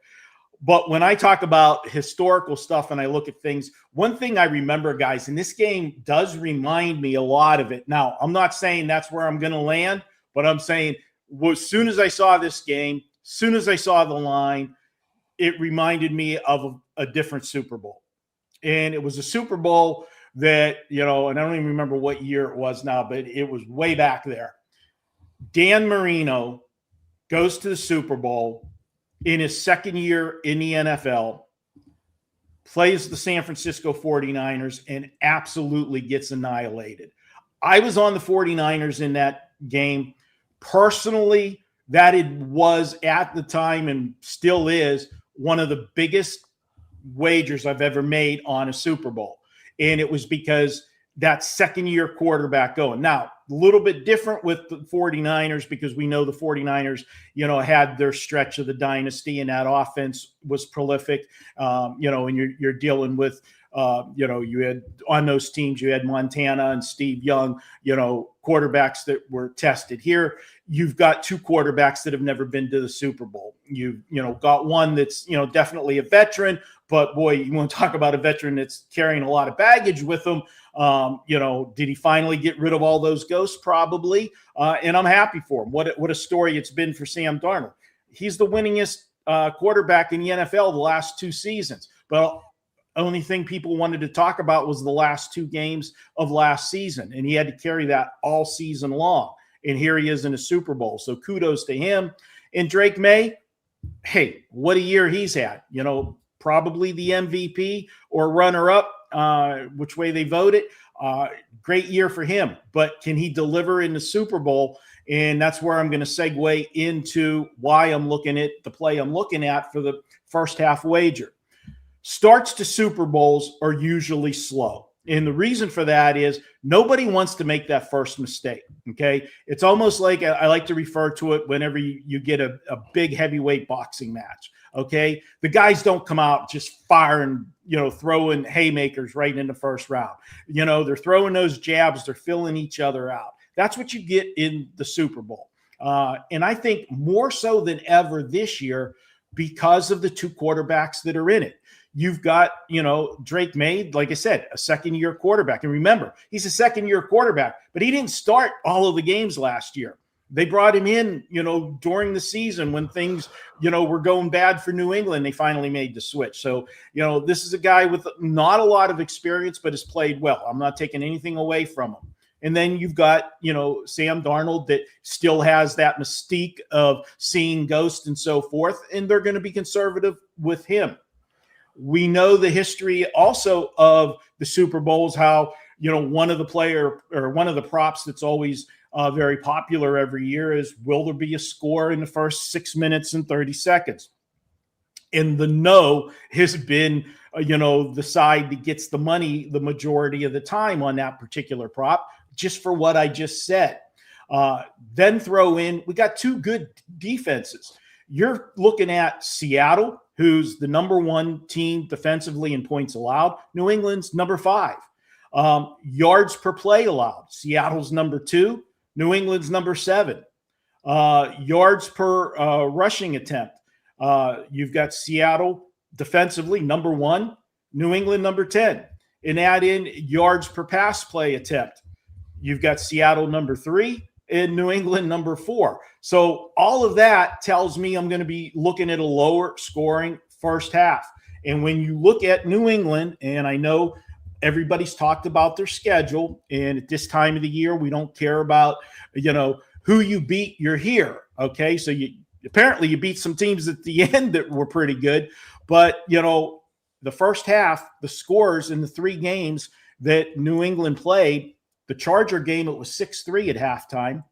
But when I talk about historical stuff and I look at things, one thing I remember, guys, and this game does remind me a lot of it. Now, I'm not saying that's where I'm going to land, but I'm saying as soon as I saw this game, as soon as I saw the line, it reminded me of a different Super Bowl. And it was a Super Bowl that, and I don't even remember what year it was now, but it was way back there. Dan Marino goes to the Super Bowl in his second year in the NFL, plays the San Francisco 49ers, and absolutely gets annihilated. I was on the 49ers in that game. Personally, that it was at the time and still is one of the biggest wagers I've ever made on a Super Bowl. And it was because that second-year quarterback going. Now, a little bit different with the 49ers because we know the 49ers, had their stretch of the dynasty and that offense was prolific. And you're dealing with, you had on those teams, you had Montana and Steve Young, quarterbacks that were tested. Here, you've got two quarterbacks that have never been to the Super Bowl. You've got one that's, definitely a veteran, but boy, you want to talk about a veteran that's carrying a lot of baggage with him. Did he finally get rid of all those ghosts? Probably. And I'm happy for him. What a story it's been for Sam Darnold. He's the winningest quarterback in the NFL the last two seasons. But only thing people wanted to talk about was the last two games of last season. And he had to carry that all season long. And here he is in a Super Bowl. So kudos to him. And Drake May, hey, what a year he's had. Probably the MVP or runner-up, which way they voted. Great year for him. But can he deliver in the Super Bowl? And that's where I'm going to segue into why I'm looking at the play I'm looking at for the first half wager. Starts to Super Bowls are usually slow. And the reason for that is nobody wants to make that first mistake, okay? It's almost like I like to refer to it whenever you get a big heavyweight boxing match, okay? The guys don't come out just firing, throwing haymakers right in the first round. They're throwing those jabs. They're filling each other out. That's what you get in the Super Bowl. And I think more so than ever this year because of the two quarterbacks that are in it. You've got, Drake May, like I said, a second-year quarterback. And remember, he's a second-year quarterback, but he didn't start all of the games last year. They brought him in, during the season when things, were going bad for New England. They finally made the switch. So, this is a guy with not a lot of experience, but has played well. I'm not taking anything away from him. And then you've got, Sam Darnold that still has that mystique of seeing ghosts and so forth, and they're going to be conservative with him. We know the history also of the Super Bowls, how, one of the props that's always very popular every year is, will there be a score in the first 6 minutes and 30 seconds? And the no has been, the side that gets the money the majority of the time on that particular prop, just for what I just said. Then throw in, we got two good defenses. You're looking at Seattle, who's the number one team defensively in points allowed. New England's number 5. Yards per play allowed. Seattle's number 2. New England's number 7. Yards per rushing attempt. You've got Seattle defensively number 1. New England number 10. And add in yards per pass play attempt. You've got Seattle number 3 and New England number 4. So all of that tells me I'm going to be looking at a lower scoring first half. And when you look at New England, and I know everybody's talked about their schedule, and at this time of the year, we don't care about, who you beat, you're here. Okay. So apparently you beat some teams at the end that were pretty good, but the first half, the scores in the 3 games that New England played, the Charger game, it was 6-3 at halftime.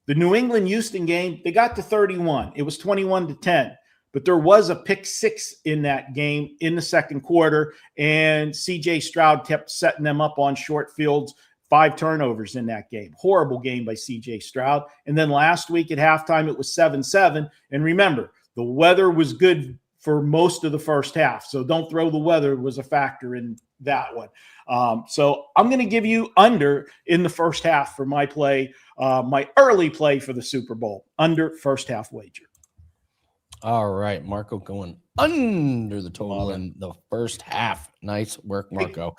The New England-Houston game, they got to 31. It was 21-10. But there was a pick 6 in that game in the second quarter, and C.J. Stroud kept setting them up on short fields, 5 turnovers in that game. Horrible game by C.J. Stroud. And then last week at halftime, it was 7-7. And remember, the weather was good for most of the first half. So don't throw the weather was a factor in that one. So I'm going to give you under in the first half for my play, my early play for the Super Bowl, under first half wager. All right, Marco going under the total in the first half. Nice work, Marco.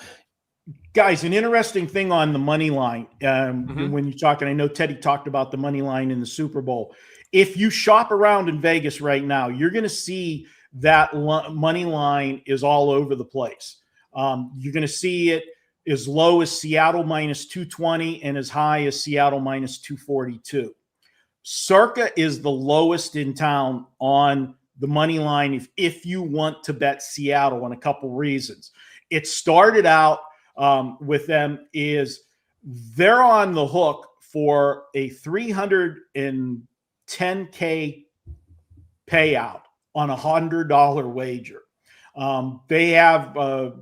Guys, an interesting thing on the money line when you're talking, I know Teddy talked about the money line in the Super Bowl. If you shop around in Vegas right now, you're going to see that money line is all over the place. You're going to see it as low as Seattle minus 220 and as high as Seattle minus 242. Circa is the lowest in town on the money line if you want to bet Seattle, on a couple reasons. It started out with them is they're on the hook for a $310K payout on a $100 wager. They have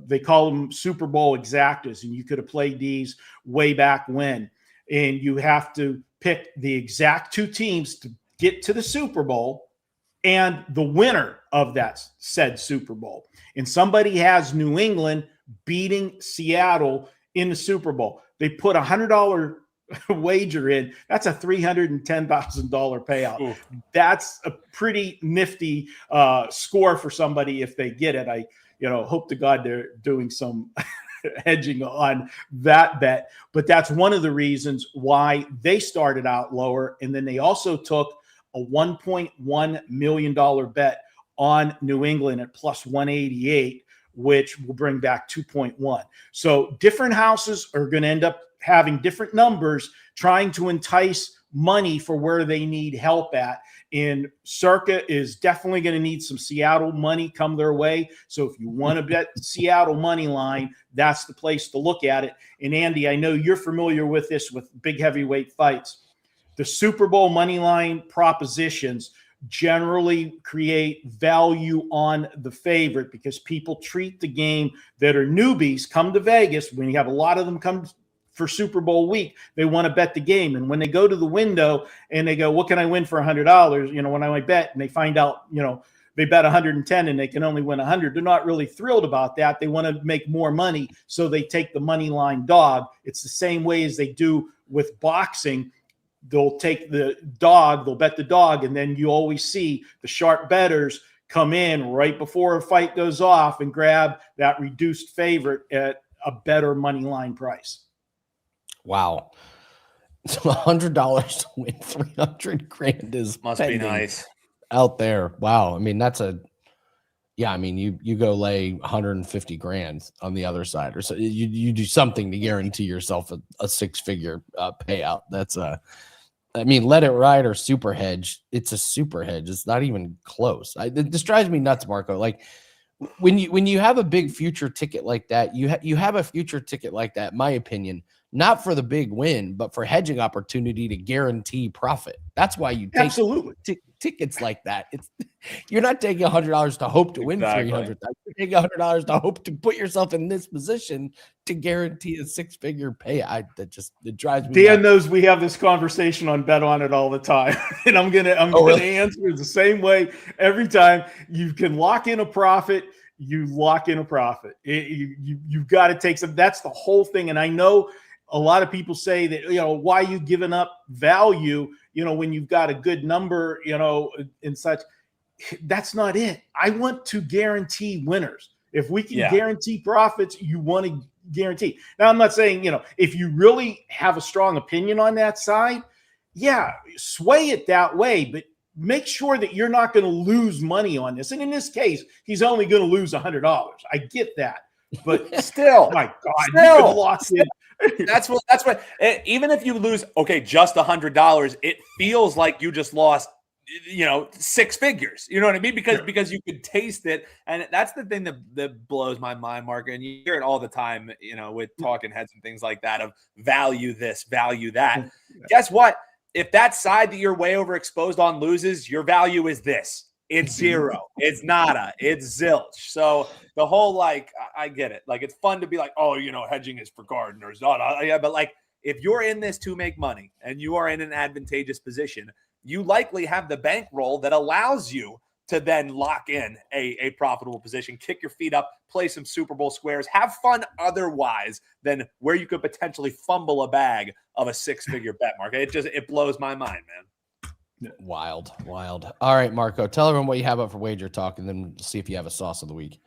they call them Super Bowl exactas, and you could have played these way back when. And you have to pick the exact 2 teams to get to the Super Bowl and the winner of that said Super Bowl. And somebody has New England beating Seattle in the Super Bowl. They put $100 wager in. That's a $310,000 payout. Ooh. That's a pretty nifty score for somebody if they get it. I hope to God they're doing some hedging on that bet, but that's one of the reasons why they started out lower. And then they also took a $1.1 million bet on New England at plus 188, which will bring back 2.1. So different houses are going to end up having different numbers trying to entice money for where they need help at. And Circa is definitely going to need some Seattle money come their way. So if you want to bet Seattle money line, that's the place to look at it. And Andy, I know you're familiar with this with big heavyweight fights. The Super Bowl money line propositions generally create value on the favorite because people treat the game that are newbies come to Vegas. When you have a lot of them come for Super Bowl week, they want to bet the game. And when they go to the window and they go, what can I win for $100? When I bet, and they find out, they bet 110 and they can only win 100. They're not really thrilled about that. They want to make more money. So they take the money line dog. It's the same way as they do with boxing. They'll take the dog, they'll bet the dog. And then you always see the sharp bettors come in right before a fight goes off and grab that reduced favorite at a better money line price. Wow. So $100 to win $300,000 is must be nice out there. Wow. I mean, you go lay 150 grand on the other side, or so you do something to guarantee yourself a 6-figure payout. That's let it ride or super hedge. It's a super hedge. It's not even close. This drives me nuts, Marco. Like when you have a big future ticket like that, you have a future ticket like that, in my opinion, not for the big win, but for hedging opportunity to guarantee profit. That's why you take absolutely tickets like that. You're not taking $100 to hope to win $300,000. You're taking $100 to hope to put yourself in this position to guarantee a 6-figure pay. It drives me. Dan knows we have this conversation on Bet On It all the time, and I'm gonna answer the same way every time. You can lock in a profit you lock in a profit. You've got to take some. That's the whole thing. And I know a lot of people say that, why are you giving up value, when you've got a good number, and such. That's not it. I want to guarantee winners. If we can guarantee profits, you want to guarantee. Now, I'm not saying, if you really have a strong opinion on that side, sway it that way, but make sure that you're not going to lose money on this. And in this case, he's only going to lose $100. I get that, but still, my God, you've been locked in. That's what, even if you lose, just $100, it feels like you just lost, six figures. You know what I mean? Because you could taste it. And that's the thing that blows my mind, Mark. And you hear it all the time, with talking heads and things like that, of value this, value that. Guess what? If that side that you're way overexposed on loses, your value is this. It's zero. It's nada. It's zilch. So the whole, I get it. It's fun to be like, oh, hedging is for gardeners. But if you're in this to make money and you are in an advantageous position, you likely have the bankroll that allows you to then lock in a profitable position, kick your feet up, play some Super Bowl squares, have fun otherwise than where you could potentially fumble a bag of a six-figure bet, Mark. It blows my mind, man. Wild. All right, Marco, tell everyone what you have up for Wager Talk, and then we'll see if you have a sauce of the week.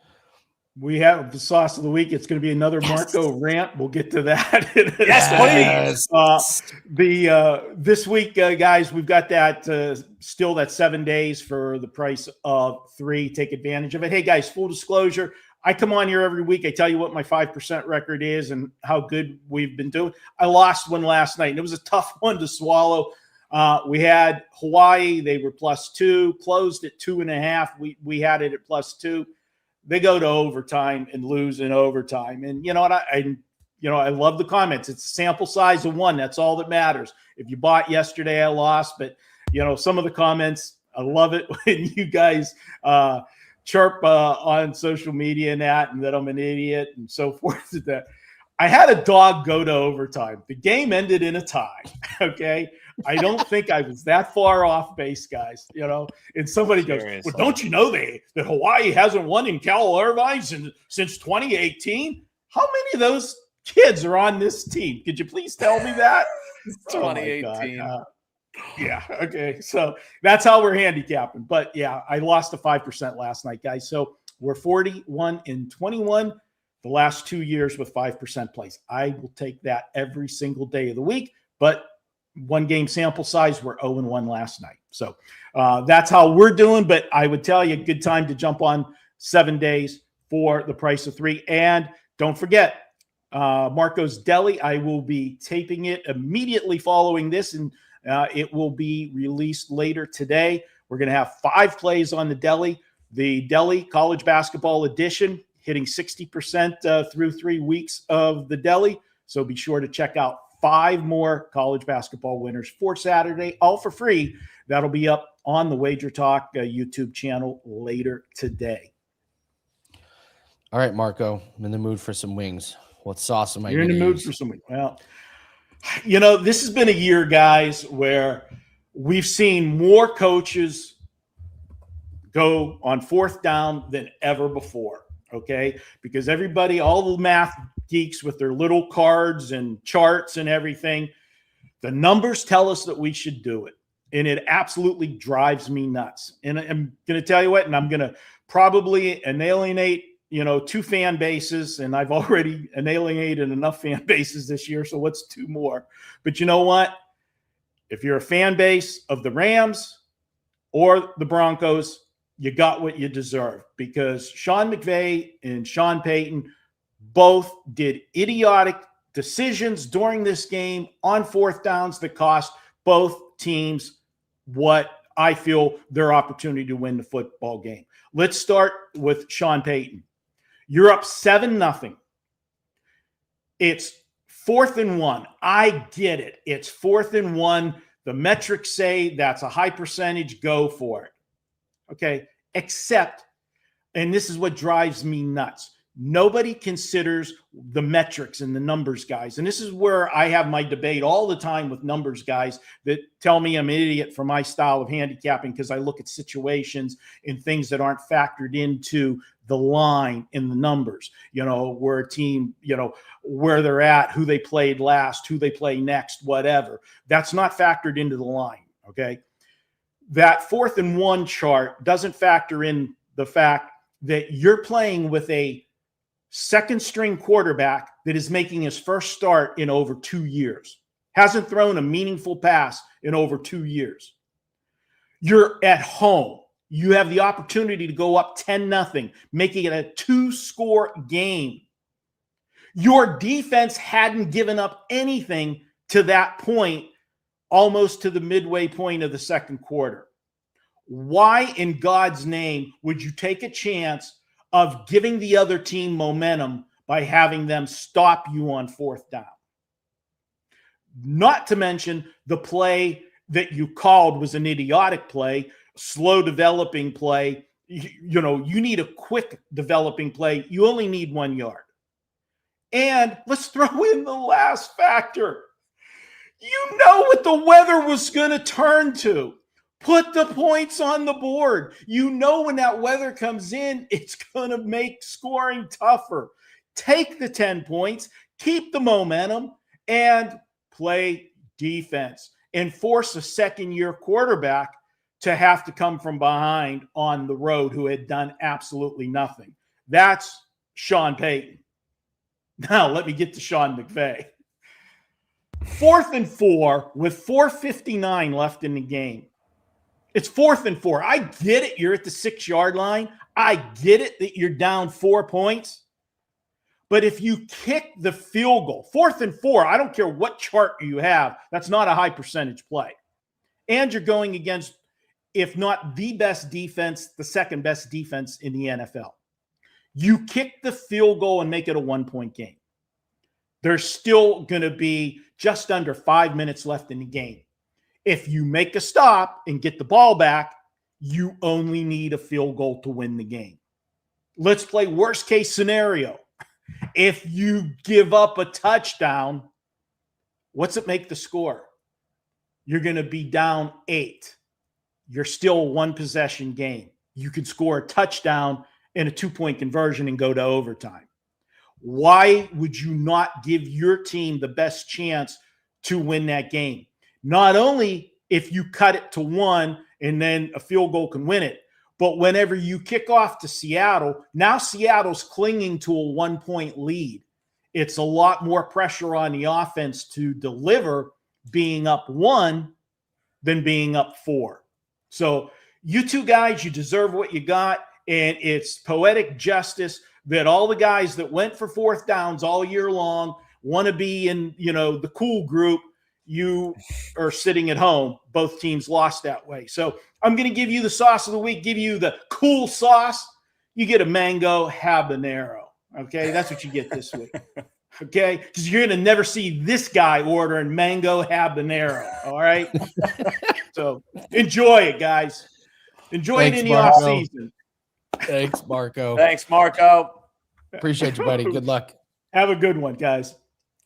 We have the sauce of the week. It's going to be another Marco rant. We'll get to that. Yes, please. This week, guys, we've got that still that 7 days for the price of 3. Take advantage of it. Hey, guys, full disclosure, I come on here every week. I tell you what my 5% record is and how good we've been doing. I lost one last night, and it was a tough one to swallow. We had Hawaii. They were +2, closed at 2.5. We had it at +2. They go to overtime and lose in overtime. And you know what? I love the comments. It's a sample size of 1. That's all that matters. If you bought yesterday, I lost. But, some of the comments, I love it when you guys chirp on social media and that I'm an idiot and so forth. That I had a dog go to overtime. The game ended in a tie. Okay. I don't think I was that far off base, guys. And somebody goes, well, don't you know that Hawaii hasn't won in Cal Irvine since 2018? How many of those kids are on this team? Could you please tell me that? 2018. Yeah. Okay. So that's how we're handicapping. But yeah, I lost to 5% last night, guys. So we're 41-21 the last 2 years with 5% plays. I will take that every single day of the week. But 1 game sample size, we're 0-1 last night. So that's how we're doing. But I would tell you, good time to jump on 7 days for the price of 3. And don't forget, Marco's Deli. I will be taping it immediately following this, and it will be released later today. We're going to have 5 plays on the Deli. The Deli College Basketball Edition, hitting 60% through 3 weeks of the Deli. So be sure to check out 5 more college basketball winners for Saturday, all for free. That'll be up on the Wager Talk YouTube channel later today. All right, Marco, I'm in the mood for some wings. What sauce am I You're in the gonna mood use? for some wings. Well, this has been a year, guys, where we've seen more coaches go on 4th down than ever before. Okay, because everybody, all the math geeks with their little cards and charts and everything, the numbers tell us that we should do it. And it absolutely drives me nuts. And I'm going to tell you what, and I'm going to probably alienate, 2 fan bases. And I've already alienated enough fan bases this year. So what's 2 more? But you know what? If you're a fan base of the Rams or the Broncos, you got what you deserve, because Sean McVay and Sean Payton both did idiotic decisions during this game on 4th downs that cost both teams what I feel their opportunity to win the football game. Let's start with Sean Payton. You're up 7-0. It's 4th and 1. I get it. It's 4th and 1. The metrics say that's a high percentage. Go for it. Okay. Except, and this is what drives me nuts, Nobody considers the metrics and the numbers guys. And this is where I have my debate all the time with numbers guys that tell me I'm an idiot for my style of handicapping because I look at situations and things that aren't factored into the line in the numbers, where a team, where they're at, who they played last, who they play next, whatever. That's not factored into the line, okay? That 4th and 1 chart doesn't factor in the fact that you're playing with a second string quarterback that is making his first start in over 2 years, hasn't thrown a meaningful pass in over 2 years. You're at home. You have the opportunity to go up 10-0, making it a 2-score game. Your defense hadn't given up anything to that point, almost to the midway point of the second quarter. Why in God's name would you take a chance of giving the other team momentum by having them stop you on 4th down? Not to mention the play that you called was an idiotic play, slow developing play. You need a quick developing play. You only need 1 yard. And let's throw in the last factor. You know what the weather was going to turn to. Put the points on the board. You know when that weather comes in, it's going to make scoring tougher. Take the 10 points, keep the momentum, and play defense. And force a second-year quarterback to have to come from behind on the road who had done absolutely nothing. That's Sean Payton. Now let me get to Sean McVay. 4th and 4 with 4:59 left in the game. It's 4th and 4. I get it. You're at the 6-yard line. I get it that you're down 4 points. But if you kick the field goal, 4th and 4, I don't care what chart you have, that's not a high percentage play. And you're going against, if not the best defense, the second best defense in the NFL. You kick the field goal and make it a 1-point game. There's still going to be just under 5 minutes left in the game. If you make a stop and get the ball back, you only need a field goal to win the game. Let's play worst case scenario. If you give up a touchdown, what's it make the score? You're going to be down 8. You're still a 1-possession game. You could score a touchdown and a 2-point conversion and go to overtime. Why would you not give your team the best chance to win that game? Not only if you cut it to 1 and then a field goal can win it, but whenever you kick off to Seattle, now Seattle's clinging to a 1-point lead. It's a lot more pressure on the offense to deliver being up 1 than being up 4. So you two guys, you deserve what you got, and it's poetic justice that all the guys that went for 4th downs all year long want to be in, the cool group. You are sitting at home. Both teams lost that way. So I'm going to give you the sauce of the week, give you the cool sauce. You get a mango habanero. Okay, that's what you get this week. Okay, because you're going to never see this guy ordering mango habanero. All right. So enjoy it, guys. Enjoy it in the off season. Thanks, Marco. Thanks, Marco. Appreciate you, buddy. Good luck. Have a good one, guys.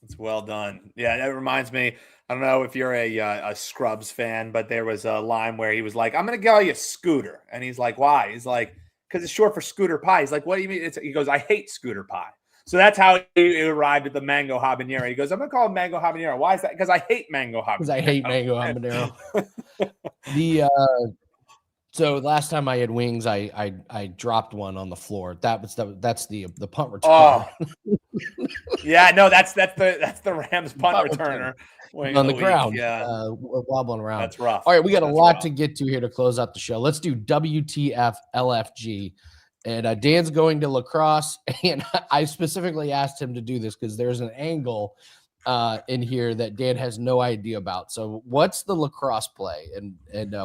It's well done. Yeah, that reminds me. I don't know if you're a Scrubs fan, but there was a line where he was like, "I'm going to call you Scooter," and he's like, "Why?" He's like, "Because it's short for Scooter Pie." He's like, "What do you mean?" He goes, "I hate Scooter Pie." So that's how he arrived at the mango habanero. He goes, "I'm going to call it mango habanero." Why is that? Because I hate mango habanero. Because I hate mango habanero. So last time I had wings, I dropped one on the floor. That's the punt return. Oh, yeah, no, that's the Rams punt returner on the ground, yeah, wobbling around. That's rough. All right, we got a lot to get to here to close out the show. Let's do WTF LFG. And Dan's going to Lacrosse, and I specifically asked him to do this because there's an angle in here that Dan has no idea about. So what's the Lacrosse play, and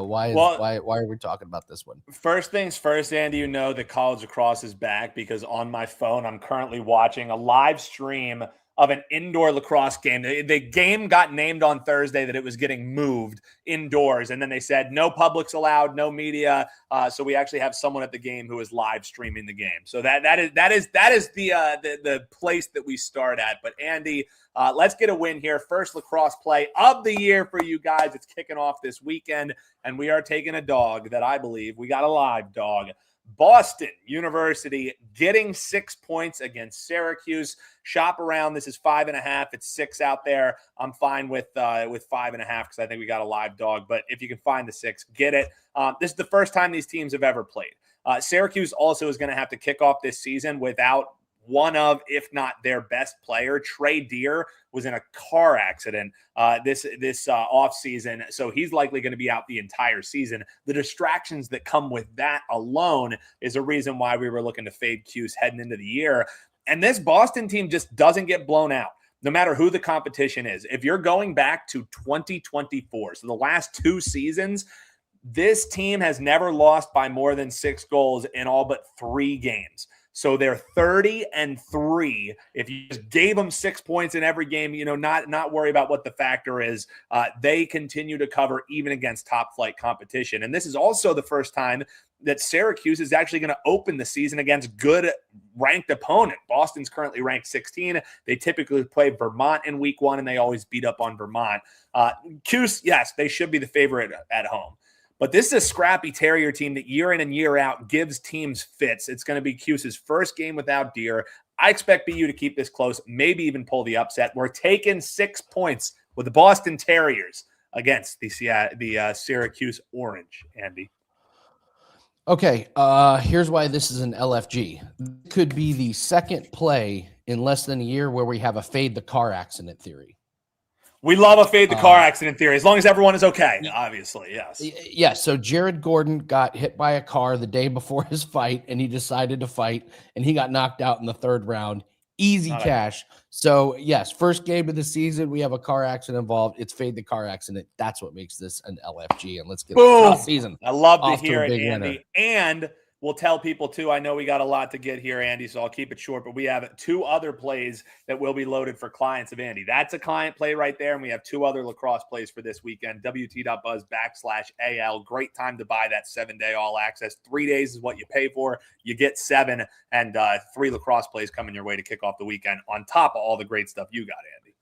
why are we talking about this one? First things first, Andy, you know that college lacrosse is back because on my phone I'm currently watching a live stream of an indoor lacrosse game. The game got named on Thursday that it was getting moved indoors, and then they said no public's allowed, no media. So we actually have someone at the game who is live streaming the game. So that is the place that we start at. But Andy, let's get a win here. First lacrosse play of the year for you guys. It's kicking off this weekend, and we are taking a dog that I believe we got a live dog. Boston University getting 6 points against Syracuse. Shop around. This is 5.5. It's 6 out there. I'm fine with 5.5 because I think we got a live dog. But if you can find the 6, get it. This is the first time these teams have ever played. Syracuse also is going to have to kick off this season without one of, if not their best player. Trey Deer was in a car accident this offseason, so he's likely going to be out the entire season. The distractions that come with that alone is a reason why we were looking to fade Cuse heading into the year. And this Boston team just doesn't get blown out, no matter who the competition is. If you're going back to 2024, so the last 2 seasons, this team has never lost by more than 6 goals in all but 3 games. So they're 30-3. If you just gave them 6 points in every game, not worry about what the factor is. They continue to cover even against top flight competition. And this is also the first time that Syracuse is actually going to open the season against good ranked opponent. Boston's currently ranked 16. They typically play Vermont in week 1, and they always beat up on Vermont. Cuse, yes, they should be the favorite at home. But this is a scrappy Terrier team that year in and year out gives teams fits. It's going to be Cuse's first game without Deer. I expect BU to keep this close, maybe even pull the upset. We're taking 6 points with the Boston Terriers against the Syracuse Orange, Andy. Okay, here's why this is an LFG. It could be the second play in less than a year where we have a fade the car accident theory. We love a fade the car accident theory, as long as everyone is okay, obviously, yes. Yeah, so Jared Gordon got hit by a car the day before his fight, and he decided to fight, and he got knocked out in the 3rd round. Easy cash. So, yes, first game of the season, we have a car accident involved. It's fade the car accident. That's what makes this an LFG, and let's get the season. I love to hear it, Andy. Winner. And we'll tell people, too, I know we got a lot to get here, Andy, so I'll keep it short, but we have 2 other plays that will be loaded for clients of Andy. That's a client play right there, and we have 2 other lacrosse plays for this weekend, WT.buzz/AL. Great time to buy that 7-day all access. 3 days is what you pay for. You get 7, and 3 lacrosse plays coming your way to kick off the weekend on top of all the great stuff you got, Andy.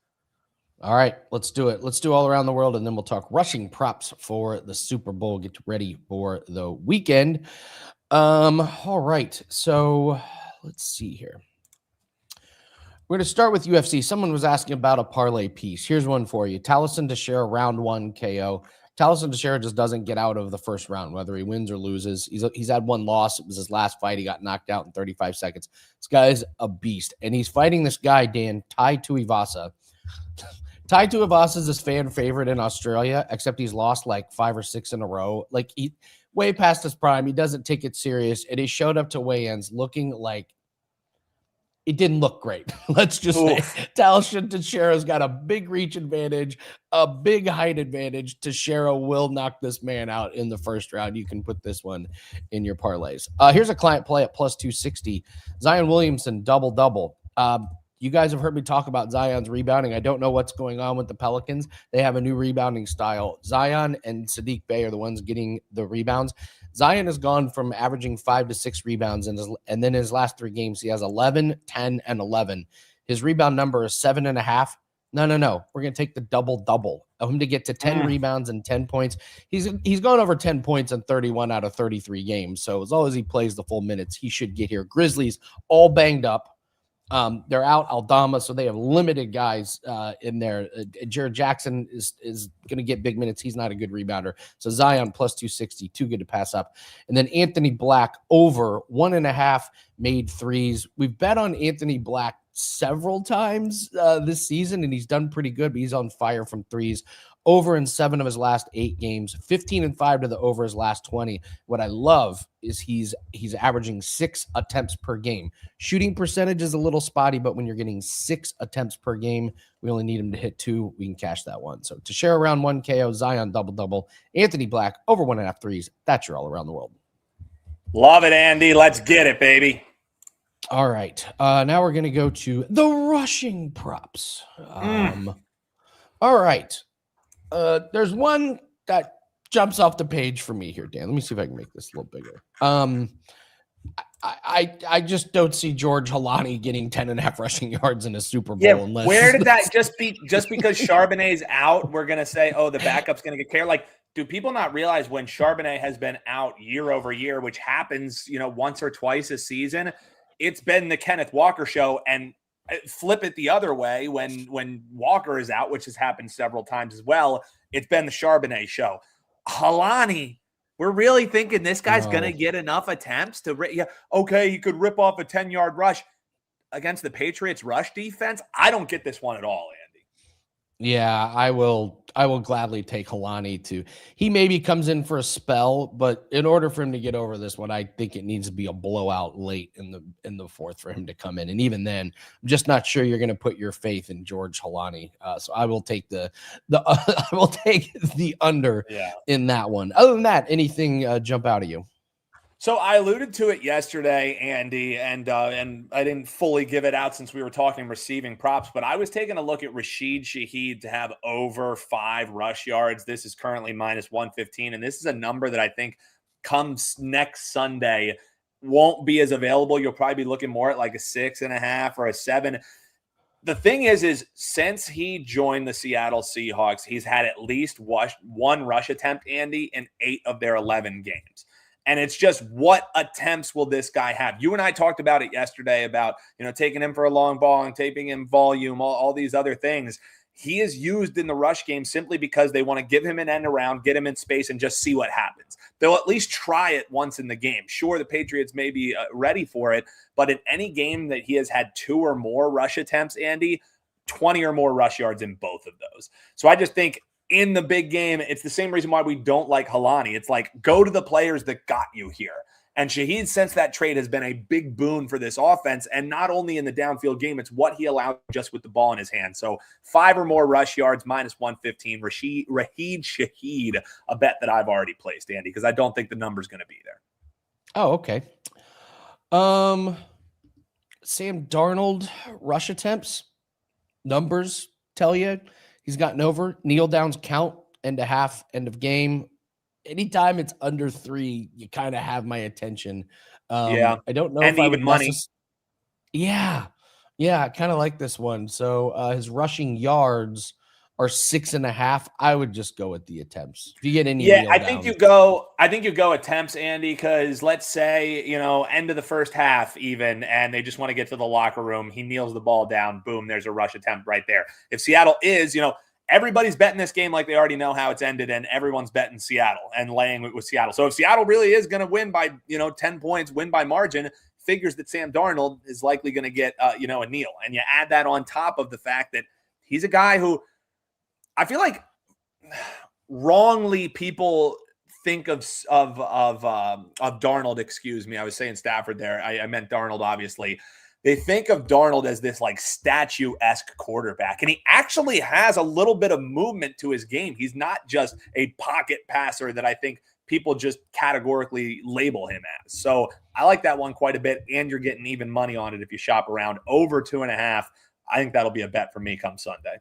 All right, let's do it. Let's do all around the world, and then we'll talk rushing props for the Super Bowl. Get ready for the weekend. All right, so let's see here. We're going to start with UFC. Someone was asking about a parlay piece. Here's one for you. Taliesin Teixeira, round 1 KO. Taliesin Teixeira just doesn't get out of the first round, whether he wins or loses. He's had 1 loss. It was his last fight. He got knocked out in 35 seconds. This guy's a beast, and he's fighting this guy, Dan, Tai Tuivasa. Tai Tuivasa is his fan favorite in Australia, except he's lost like 5 or 6 in a row. Like, he way past his prime. He doesn't take it serious, and he showed up to weigh-ins looking like it didn't look great. Let's just say Taliesin Teixeira's got a big reach advantage, a big height advantage. Teixeira will knock this man out in the first round. You can put this one in your parlays. Here's a client play at plus 260. Zion Williamson, double-double. You guys have heard me talk about Zion's rebounding. I don't know what's going on with the Pelicans. They have a new rebounding style. Zion and Sadiq Bey are the ones getting the rebounds. Zion has gone from averaging 5 to 6 rebounds, and then his last 3 games, he has 11, 10, and 11. His rebound number is 7.5. No. We're going to take the double-double of him to get to 10 rebounds and 10 points. He's gone over 10 points in 31 out of 33 games. So as long as he plays the full minutes, he should get here. Grizzlies all banged up. They're out Aldama, so they have limited guys in there. Jared Jackson is going to get big minutes. He's not a good rebounder. So Zion plus 260, too good to pass up. And then Anthony Black over 1.5 made threes. We've bet on Anthony Black several times this season, and he's done pretty good, but he's on fire from threes. Over in 7 of his last 8 games, 15-5 to the over his last 20. What I love is he's averaging 6 attempts per game. Shooting percentage is a little spotty, but when you're getting 6 attempts per game, we only need him to hit 2. We can cash that one. So Teixeira around 1 KO, Zion double-double, Anthony Black over 1.5 threes. That's your all around the world. Love it, Andy. Let's get it, baby. All right. Now we're going to go to the rushing props. All right. There's one that jumps off the page for me here, Dan. Let me see if I can make this a little bigger. I just don't see George Halani getting 10.5 rushing yards in a Super Bowl. Yeah, unless where did that just because Charbonnet's out, we're going to say, oh, the backup's going to get care? Like, do people not realize when Charbonnet has been out year over year, which happens, once or twice a season, it's been the Kenneth Walker show, and flip it the other way when Walker is out, which has happened several times as well. It's been the Charbonnet show. Halani, we're really thinking this guy's going to get enough attempts to okay, he could rip off a 10-yard rush against the Patriots rush defense. I don't get this one at all, Andy. Yeah, I will gladly take Halani too. He maybe comes in for a spell, but in order for him to get over this one, I think it needs to be a blowout late in the fourth for him to come in. And even then, I'm just not sure you're going to put your faith in George Halani. So I will take the I will take the under in that one. Other than that, anything jump out at you? So I alluded to it yesterday, Andy, and I didn't fully give it out since we were talking receiving props, but I was taking a look at Rashid Shaheed to have over 5 rush yards. This is currently minus 115, and this is a number that I think comes next Sunday won't be as available. You'll probably be looking more at like a 6.5 or a 7. The thing is since he joined the Seattle Seahawks, he's had at least one rush attempt, Andy, in 8 of their 11 games. And it's just, what attempts will this guy have? You and I talked about it yesterday about, taking him for a long ball and taping him volume, all these other things. He is used in the rush game simply because they want to give him an end around, get him in space, and just see what happens. They'll at least try it once in the game. Sure, the Patriots may be ready for it, but in any game that he has had 2 or more rush attempts, Andy, 20 or more rush yards in both of those. So I just think, in the big game, it's the same reason why we don't like Halani. It's like, go to the players that got you here. And Shaheed, since that trade, has been a big boon for this offense. And not only in the downfield game, it's what he allowed just with the ball in his hand. So 5 or more rush yards, minus 115. Rashid Shaheed, a bet that I've already placed, Andy, because I don't think the number's going to be there. Oh, okay. Sam Darnold, rush attempts, numbers tell you he's gotten over. Kneel downs count, end of half, end of game. Anytime it's under 3, you kind of have my attention. I don't know if I would money. Yeah, I kind of like this one. So his rushing yards are 6.5. I would just go with the attempts. If you get any, I think you go attempts, Andy, because let's say end of the first half even, and they just want to get to the locker room. He kneels the ball down. Boom, there's a rush attempt right there. If Seattle is, everybody's betting this game like they already know how it's ended, and everyone's betting Seattle and laying with Seattle. So if Seattle really is going to win by 10 points, win by margin, figures that Sam Darnold is likely going to get a kneel, and you add that on top of the fact that he's a guy who I feel like wrongly people think of Darnold. Excuse me, I was saying Stafford there. I meant Darnold, obviously. They think of Darnold as this like statue-esque quarterback, and he actually has a little bit of movement to his game. He's not just a pocket passer that I think people just categorically label him as. So I like that one quite a bit, and you're getting even money on it if you shop around over 2.5. I think that'll be a bet for me come Sunday.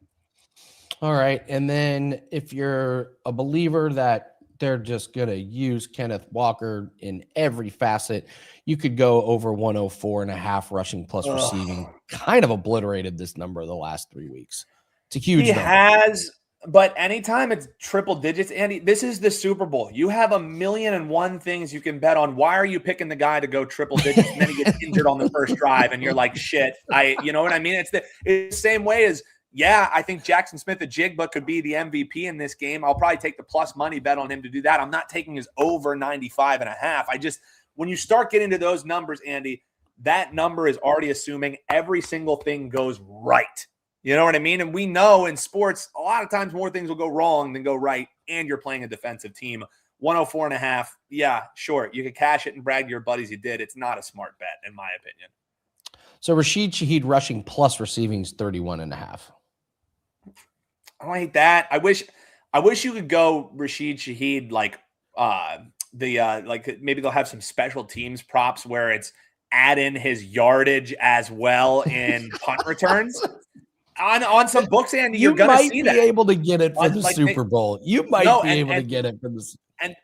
All right. And then if you're a believer that they're just going to use Kenneth Walker in every facet, you could go over 104.5 rushing plus receiving. Kind of obliterated this number the last 3 weeks. It's a huge number. Has, but anytime it's triple digits, Andy, this is the Super Bowl. You have 1,000,001 things you can bet on. Why are you picking the guy to go triple digits and then he gets injured on the first drive and you're like, shit, you know what I mean? It's the same way as, I think Jackson Smith-Njigba could be the MVP in this game. I'll probably take the plus money bet on him to do that. I'm not taking his over 95.5. When you start getting to those numbers, Andy, that number is already assuming every single thing goes right. You know what I mean? And we know in sports, a lot of times more things will go wrong than go right, and you're playing a defensive team. 104.5, yeah, sure. You could cash it and brag to your buddies you did. It's not a smart bet, in my opinion. So Rashid Shaheed rushing plus receiving is 31.5. I don't hate that. I wish you could go Rashid Shaheed like maybe they'll have some special teams props where it's add in his yardage as well in punt returns. On some books, Andy, you're going to see that. You might be able to get it for the Super Bowl. You might be able to get it for the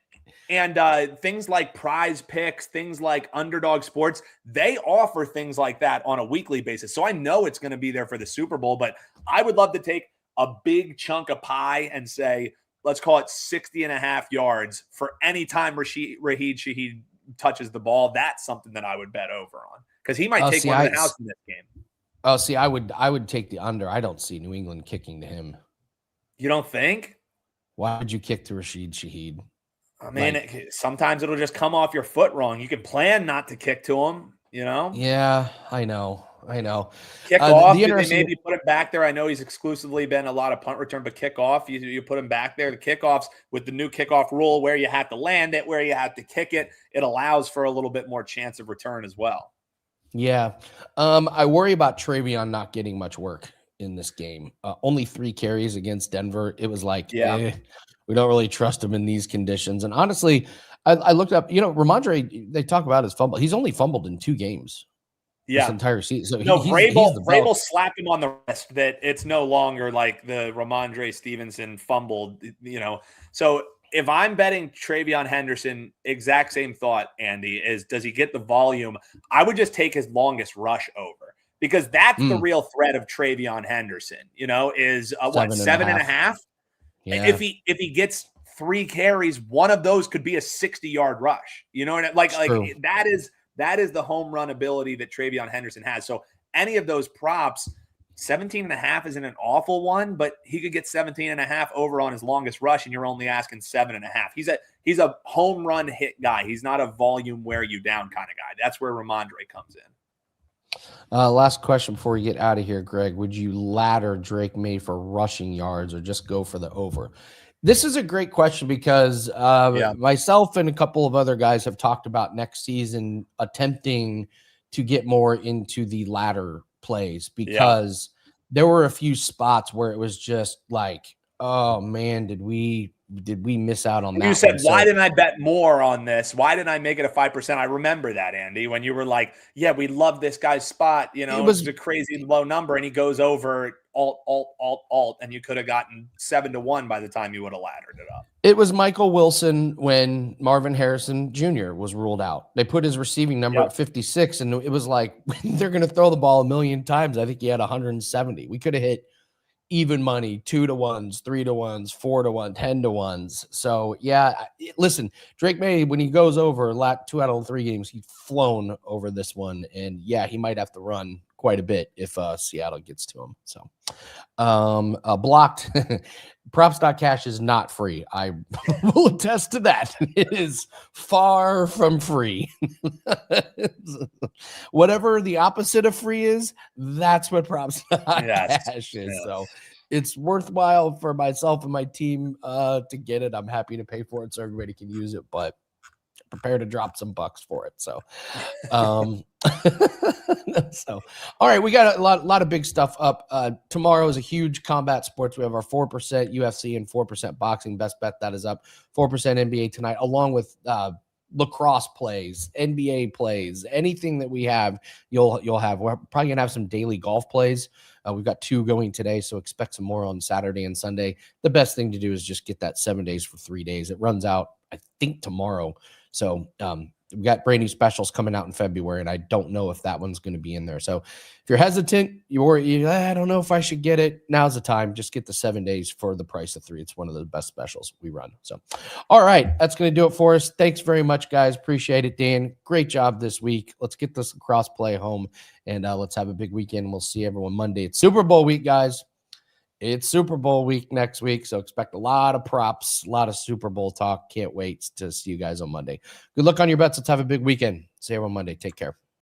And things like Prize Picks, things like Underdog Sports, they offer things like that on a weekly basis. So I know it's going to be there for the Super Bowl, but I would love to take a big chunk of pie and say, let's call it 60.5 yards for any time Rashid Shaheed touches the ball. That's something that I would bet over on because he might take one to the house in this game. Oh, see, I would take the under. I don't see New England kicking to him. You don't think? Why would you kick to Rashid Shaheed? I mean, sometimes it'll just come off your foot wrong. You can plan not to kick to him, you know? Yeah, I know. Kick off, they maybe put him back there. I know he's exclusively been a lot of punt return, but kick off, you put him back there. The kickoffs with the new kickoff rule where you have to land it, where you have to kick it, it allows for a little bit more chance of return as well. Yeah. I worry about Travion not getting much work in this game. Only 3 carries against Denver. It was like, we don't really trust him in these conditions. And honestly, I looked up, Ramondre, they talk about his fumble. He's only fumbled in 2 games this entire season. So Vrabel slapped him on the wrist that it's no longer like the Ramondre Stevenson fumbled, So if I'm betting Travion Henderson, exact same thought, Andy, is does he get the volume? I would just take his longest rush over because that's the real threat of Travion Henderson, is 7.5? Yeah. If he gets 3 carries, one of those could be a 60-yard rush. You know what that is the home run ability that Travion Henderson has. So any of those props, 17.5 isn't an awful one, but he could get 17.5 over on his longest rush, and you're only asking 7.5. He's a home run hit guy. He's not a volume wear you down kind of guy. That's where Ramondre comes in. Last question before we get out of here, Greg. Would you ladder Drake May for rushing yards or just go for the over? This is a great question because myself and a couple of other guys have talked about next season attempting to get more into the ladder plays because there were a few spots where it was just like, oh man, did we miss out on that? You said, why didn't I bet more on this? Why didn't I make it a 5%? I remember that, Andy, when you were like, yeah, we love this guy's spot. It was a crazy low number and he goes over alt, and you could have gotten 7-1 by the time you would have laddered it up. It was Michael Wilson when Marvin Harrison Jr. was ruled out. They put his receiving number at 56, and it was like, they're going to throw the ball a million times. I think he had 170. We could have hit even money, 2-1s, 3-1s, 4-1, 10-1s. So listen, Drake May, when he goes over 2 out of 3 games, he's flown over this one. And he might have to run quite a bit if Seattle gets to him. So blocked props.cash is not free. I will attest to that. It is far from free. Whatever the opposite of free is, that's what props.cash is. Yes. So it's worthwhile for myself and my team to get it. I'm happy to pay for it so everybody can use it, but prepare to drop some bucks for it. So, all right, we got a lot of big stuff up. Tomorrow is a huge combat sports. We have our 4% UFC and 4% boxing best bet that is up. 4% NBA tonight, along with lacrosse plays, NBA plays, anything that we have, you'll have. We're probably gonna have some daily golf plays. We've got 2 going today, so expect some more on Saturday and Sunday. The best thing to do is just get that 7 days for 3 days. It runs out, I think, tomorrow. So we got brand new specials coming out in February, and I don't know if that one's going to be in there. So if you're hesitant, I don't know if I should get it. Now's the time. Just get the 7 days for the price of 3. It's one of the best specials we run. So, all right, that's going to do it for us. Thanks very much, guys. Appreciate it, Dan. Great job this week. Let's get this cross play home, and let's have a big weekend. We'll see everyone Monday. It's Super Bowl week, guys. It's Super Bowl week next week, so expect a lot of props, a lot of Super Bowl talk. Can't wait to see you guys on Monday. Good luck on your bets. Let's have a big weekend. See you on Monday. Take care.